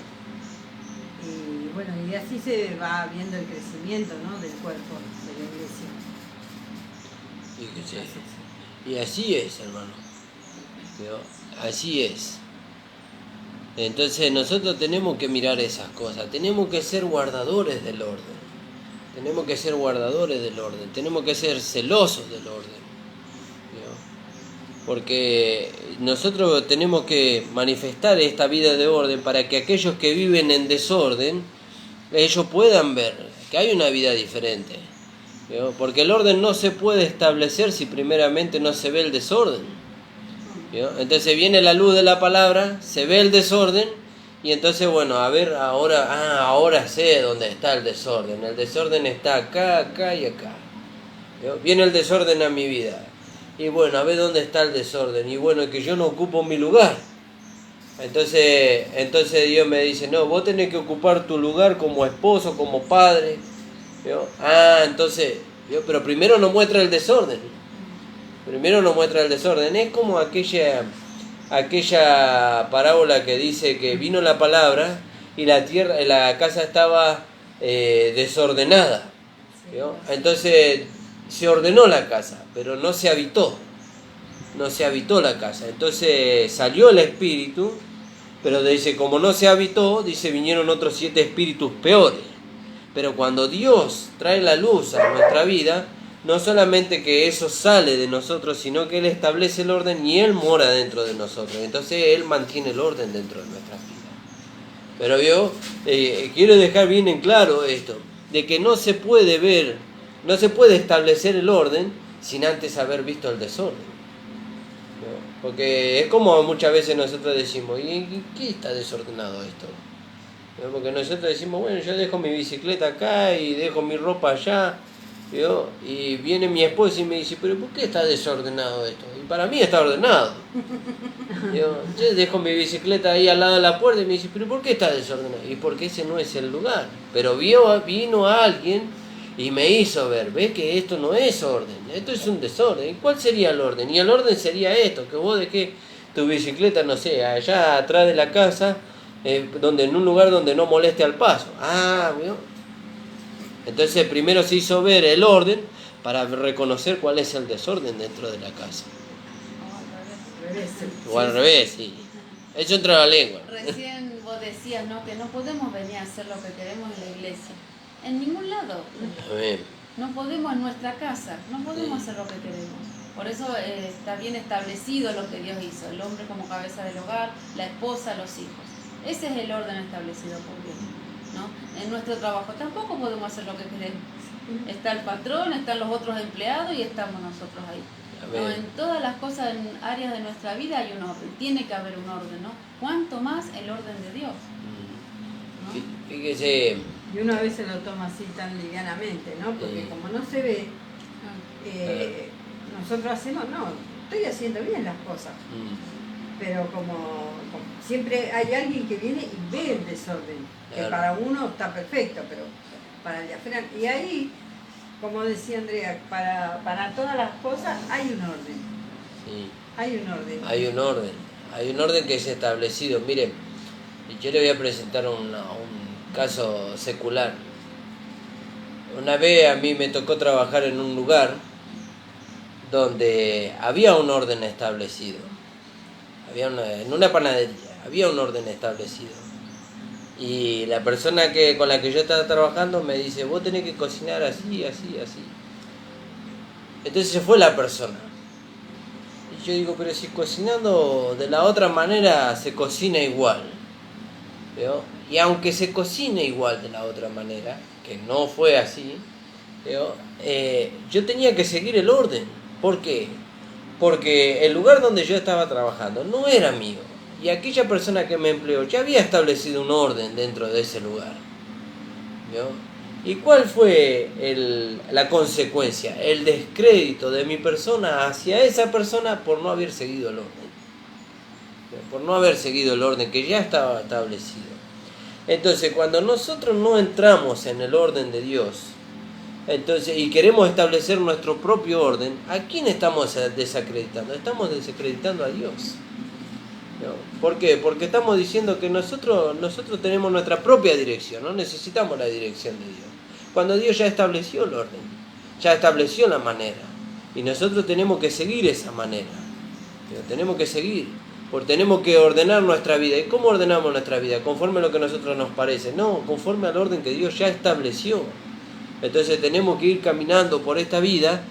Y bueno, y así se va viendo el crecimiento, ¿no?, del cuerpo de la iglesia. Y así es, hermano, ¿no? Así es. Entonces nosotros tenemos que mirar esas cosas, tenemos que ser guardadores del orden, tenemos que ser celosos del orden, ¿no? Porque nosotros tenemos que manifestar esta vida de orden para que aquellos que viven en desorden, ellos puedan ver que hay una vida diferente, ¿no? Porque el orden no se puede establecer si primeramente no se ve el desorden, ¿no? Entonces viene la luz de la palabra, se ve el desorden, y entonces, bueno, a ver, ahora sé dónde está el desorden. El desorden está acá, acá y acá, ¿no? Viene el desorden a mi vida, y bueno, a ver dónde está el desorden, y bueno, que yo no ocupo mi lugar. Entonces Dios me dice, no, vos tenés que ocupar tu lugar como esposo, como padre, ¿no? Entonces ¿Vio? Pero primero nos muestra el desorden. Primero nos muestra el desorden. Es como aquella parábola que dice que vino la palabra y la casa estaba desordenada. ¿Vio? Entonces se ordenó la casa, pero no se habitó. No se habitó la casa. Entonces salió el espíritu, pero dice, como no se habitó, dice, vinieron otros 7 espíritus peores. Pero cuando Dios trae la luz a nuestra vida, no solamente que eso sale de nosotros, sino que Él establece el orden y Él mora dentro de nosotros. Entonces Él mantiene el orden dentro de nuestras vidas. Pero yo quiero dejar bien en claro esto, de que no se puede ver, no se puede establecer el orden sin antes haber visto el desorden. ¿No? Porque es como muchas veces nosotros decimos, ¿y qué está desordenado esto? ¿No? Porque nosotros decimos, bueno, yo dejo mi bicicleta acá y dejo mi ropa allá, ¿no? Y viene mi esposa y me dice, pero ¿por qué está desordenado esto? Y para mí está ordenado. Yo dejo mi bicicleta ahí al lado de la puerta y me dice, pero ¿por qué está desordenado? Y porque ese no es el lugar. Pero vino alguien y me hizo ver, ¿ves que esto no es orden? Esto es un desorden. ¿Y cuál sería el orden? Y el orden sería esto, que vos dejés tu bicicleta, no sé, allá atrás de la casa, en un lugar donde no moleste al paso. ¿Vio? Entonces primero se hizo ver el orden para reconocer cuál es el desorden dentro de la casa. O al revés, sí. Eso entra a la lengua. Recién vos decías, ¿no?, que no podemos venir a hacer lo que queremos en la iglesia. En ningún lado. Amén. No podemos en nuestra casa, no podemos hacer lo que queremos. Por eso está bien establecido lo que Dios hizo. El hombre como cabeza del hogar, la esposa, los hijos. Ese es el orden establecido por Dios, ¿no? En nuestro trabajo tampoco podemos hacer lo que queremos. Está el patrón, están los otros empleados y estamos nosotros ahí. ¿No? En todas las cosas, en áreas de nuestra vida hay un orden, tiene que haber un orden, ¿no? ¿Cuánto más el orden de Dios? ¿No? Fíjese. Y uno a veces lo toma así tan livianamente, ¿no? Porque como no se ve, nosotros hacemos, no, estoy haciendo bien las cosas. Pero como siempre hay alguien que viene y ve el desorden, que para uno está perfecto, pero para el de afuera. Y ahí, como decía Andrea, para todas las cosas hay un orden. Sí. Hay un orden. Hay un orden. Hay un orden que es establecido. Miren, yo le voy a presentar un caso secular. Una vez a mí me tocó trabajar en un lugar donde había un orden establecido. En una panadería había un orden establecido. Y la persona con la que yo estaba trabajando me dice, vos tenés que cocinar así, así, así. Entonces se fue la persona. Y yo digo, pero si cocinando de la otra manera se cocina igual. ¿Veo? Y aunque se cocine igual de la otra manera, que no fue así, ¿veo? Yo tenía que seguir el orden. ¿Por qué? Porque el lugar donde yo estaba trabajando no era mío. Y aquella persona que me empleó ya había establecido un orden dentro de ese lugar. ¿Vio? ¿Y cuál fue la consecuencia? El descrédito de mi persona hacia esa persona por no haber seguido el orden. Por no haber seguido el orden que ya estaba establecido. Entonces, cuando nosotros no entramos en el orden de Dios, y queremos establecer nuestro propio orden, ¿a quién estamos desacreditando? Estamos desacreditando a Dios. ¿No? ¿Por qué? Porque estamos diciendo que nosotros tenemos nuestra propia dirección, no necesitamos la dirección de Dios. Cuando Dios ya estableció el orden, ya estableció la manera, y nosotros tenemos que seguir esa manera. Tenemos que seguir, porque tenemos que ordenar nuestra vida. ¿Y cómo ordenamos nuestra vida? Conforme a lo que a nosotros nos parece. No, conforme al orden que Dios ya estableció. Entonces tenemos que ir caminando por esta vida,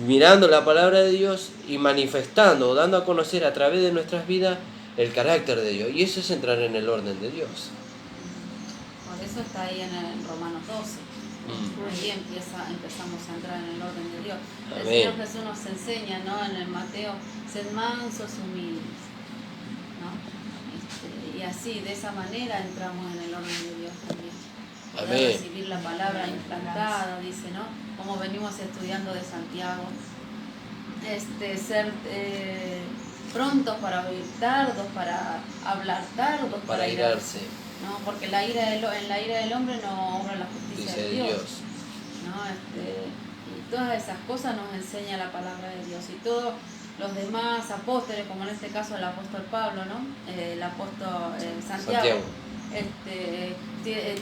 mirando la palabra de Dios y manifestando o dando a conocer a través de nuestras vidas el carácter de Dios. Y eso es entrar en el orden de Dios. Por eso está ahí en Romanos 12. Ahí empezamos a entrar en el orden de Dios. El Señor Jesús nos enseña, ¿no?, en el Mateo, sed mansos, humildes, ¿no? Y así, de esa manera entramos en el orden de Dios también. Poder recibir la palabra implantada, dice, ¿no? Como venimos estudiando de Santiago. Ser prontos para oír, tardos para hablar, tardos para irarse. ¿No? Porque en la ira del hombre no obra la justicia de Dios. ¿No? todas esas cosas nos enseña la palabra de Dios. Y todos los demás apóstoles, como en este caso el apóstol Pablo, ¿no? El apóstol Santiago.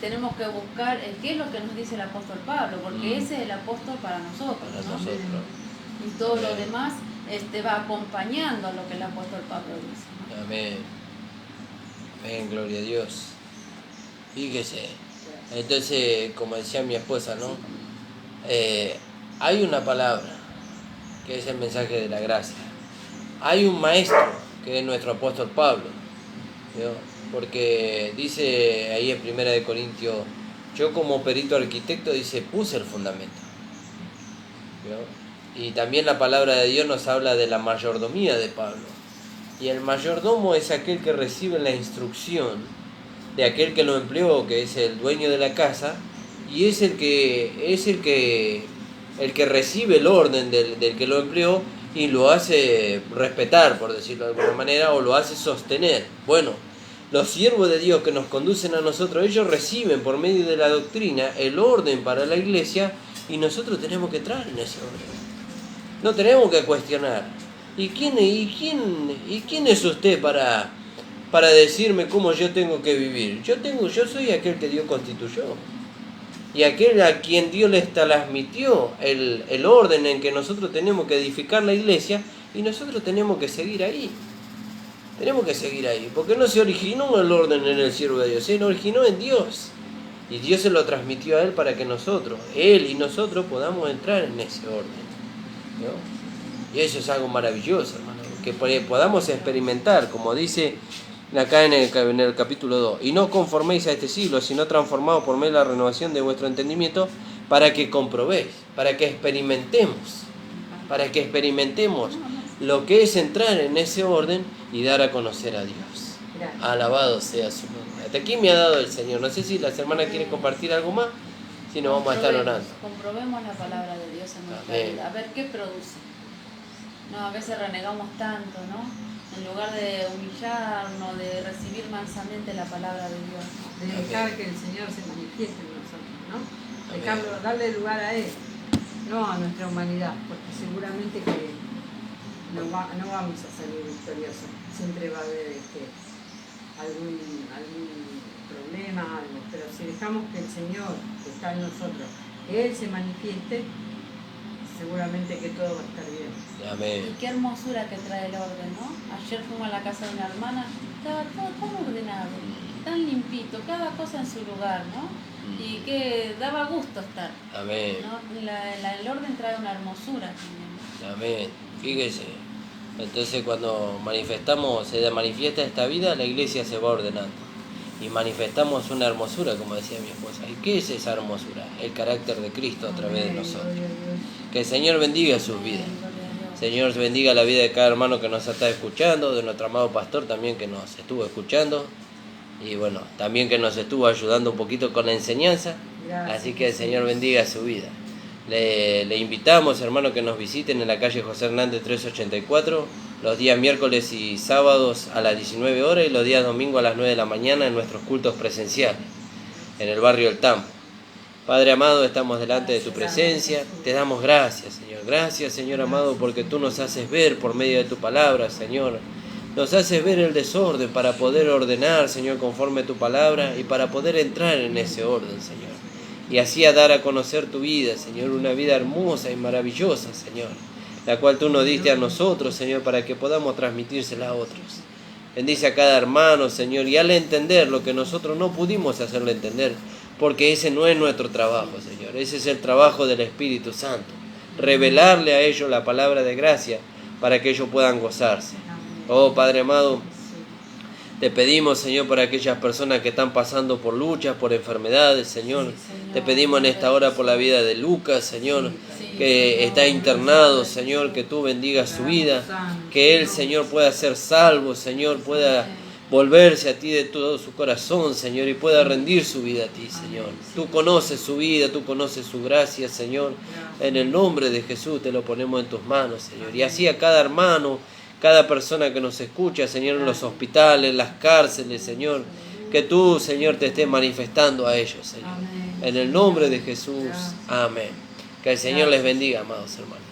Tenemos que buscar qué es lo que nos dice el apóstol Pablo, porque ese es el apóstol para nosotros, ¿no? Y todo lo demás va acompañando a lo que el apóstol Pablo dice, ¿no? Amén. Amén, gloria a Dios. Fíjese. Entonces, como decía mi esposa, ¿no? Hay una palabra que es el mensaje de la gracia. Hay un maestro que es nuestro apóstol Pablo, ¿no? Porque dice ahí en 1 Corintios, yo como perito arquitecto, dice, puse el fundamento, ¿no? Y también la palabra de Dios nos habla de la mayordomía de Pablo. Y el mayordomo es aquel que recibe la instrucción de aquel que lo empleó, que es el dueño de la casa, y es el que recibe el orden del que lo empleó y lo hace respetar, por decirlo de alguna manera, o lo hace sostener. Bueno, los siervos de Dios que nos conducen a nosotros, ellos reciben por medio de la doctrina el orden para la iglesia y nosotros tenemos que entrar en ese orden. No tenemos que cuestionar. ¿Y quién es usted para decirme cómo yo tengo que vivir? Yo soy aquel que Dios constituyó. Y aquel a quien Dios les transmitió el orden en que nosotros tenemos que edificar la iglesia y nosotros tenemos que seguir ahí. Tenemos que seguir ahí, porque no se originó el orden en el siervo de Dios, se originó en Dios. Y Dios se lo transmitió a Él para que Él y nosotros podamos entrar en ese orden, ¿no? Y eso es algo maravilloso, hermano, que podamos experimentar, como dice acá en el capítulo 2, y no conforméis a este siglo, sino transformados por medio de la renovación de vuestro entendimiento, para que comprobéis, para que experimentemos lo que es entrar en ese orden y dar a conocer a Dios. Gracias. Alabado sea su nombre. Hasta aquí me ha dado el Señor. No sé si las hermanas quieren compartir algo más, si no vamos a estar orando. Comprobemos la palabra de Dios en nuestra vida, a ver qué produce. No, a veces renegamos tanto, ¿no? En lugar de humillarnos, de recibir mansamente la palabra de Dios, ¿no? De dejar que el Señor se manifieste en nosotros, ¿no? Darle lugar a Él, no a nuestra humanidad, porque seguramente que no vamos a salir victoriosos. Siempre va a haber algún problema, algo. Pero si dejamos que el Señor, que está en nosotros, que Él se manifieste, seguramente que todo va a estar bien. Amén. Y qué hermosura que trae el orden, ¿no? Ayer fuimos a la casa de una hermana, estaba todo tan ordenado, tan limpito, cada cosa en su lugar, ¿no? Y que daba gusto estar. Amén. ¿No? El orden trae una hermosura también. Amén. Fíjese. Entonces cuando se manifiesta esta vida, la iglesia se va ordenando. Y manifestamos una hermosura, como decía mi esposa. ¿Y qué es esa hermosura? El carácter de Cristo a través de nosotros. Que el Señor bendiga sus vidas. Señor bendiga la vida de cada hermano que nos está escuchando, de nuestro amado pastor también que nos estuvo escuchando. Y bueno, también que nos estuvo ayudando un poquito con la enseñanza. Gracias. Así que el Señor bendiga su vida. Le invitamos, hermano, que nos visiten en la calle José Hernández 384, los días miércoles y sábados a las 19 horas y los días domingos a las 9 de la mañana en nuestros cultos presenciales, en el barrio El Tambo. Padre amado, estamos delante de tu presencia, te damos gracias, Señor. Gracias, Señor amado, porque tú nos haces ver por medio de tu palabra, Señor. Nos haces ver el desorden para poder ordenar, Señor, conforme a tu palabra y para poder entrar en ese orden, Señor. Y así a dar a conocer tu vida, Señor, una vida hermosa y maravillosa, Señor, la cual tú nos diste a nosotros, Señor, para que podamos transmitírsela a otros. Bendice a cada hermano, Señor, y al entender lo que nosotros no pudimos hacerle entender, porque ese no es nuestro trabajo, Señor, ese es el trabajo del Espíritu Santo, revelarle a ellos la palabra de gracia para que ellos puedan gozarse. Oh, Padre amado, te pedimos, Señor, por aquellas personas que están pasando por luchas, por enfermedades, Señor. Sí, Señor. Te pedimos en esta hora por la vida de Lucas, Señor, que está internado, Señor, que tú bendigas su vida, que él, Señor, pueda ser salvo, Señor, pueda volverse a ti de todo su corazón, Señor, y pueda rendir su vida a ti, Señor. Tú conoces su vida, tú conoces su gracia, Señor. En el nombre de Jesús te lo ponemos en tus manos, Señor. Y así a cada hermano, cada persona que nos escucha, Señor, en los hospitales, en las cárceles, Señor, que tú, Señor, te estés manifestando a ellos, Señor. En el nombre de Jesús, amén. Que el Señor les bendiga, amados hermanos.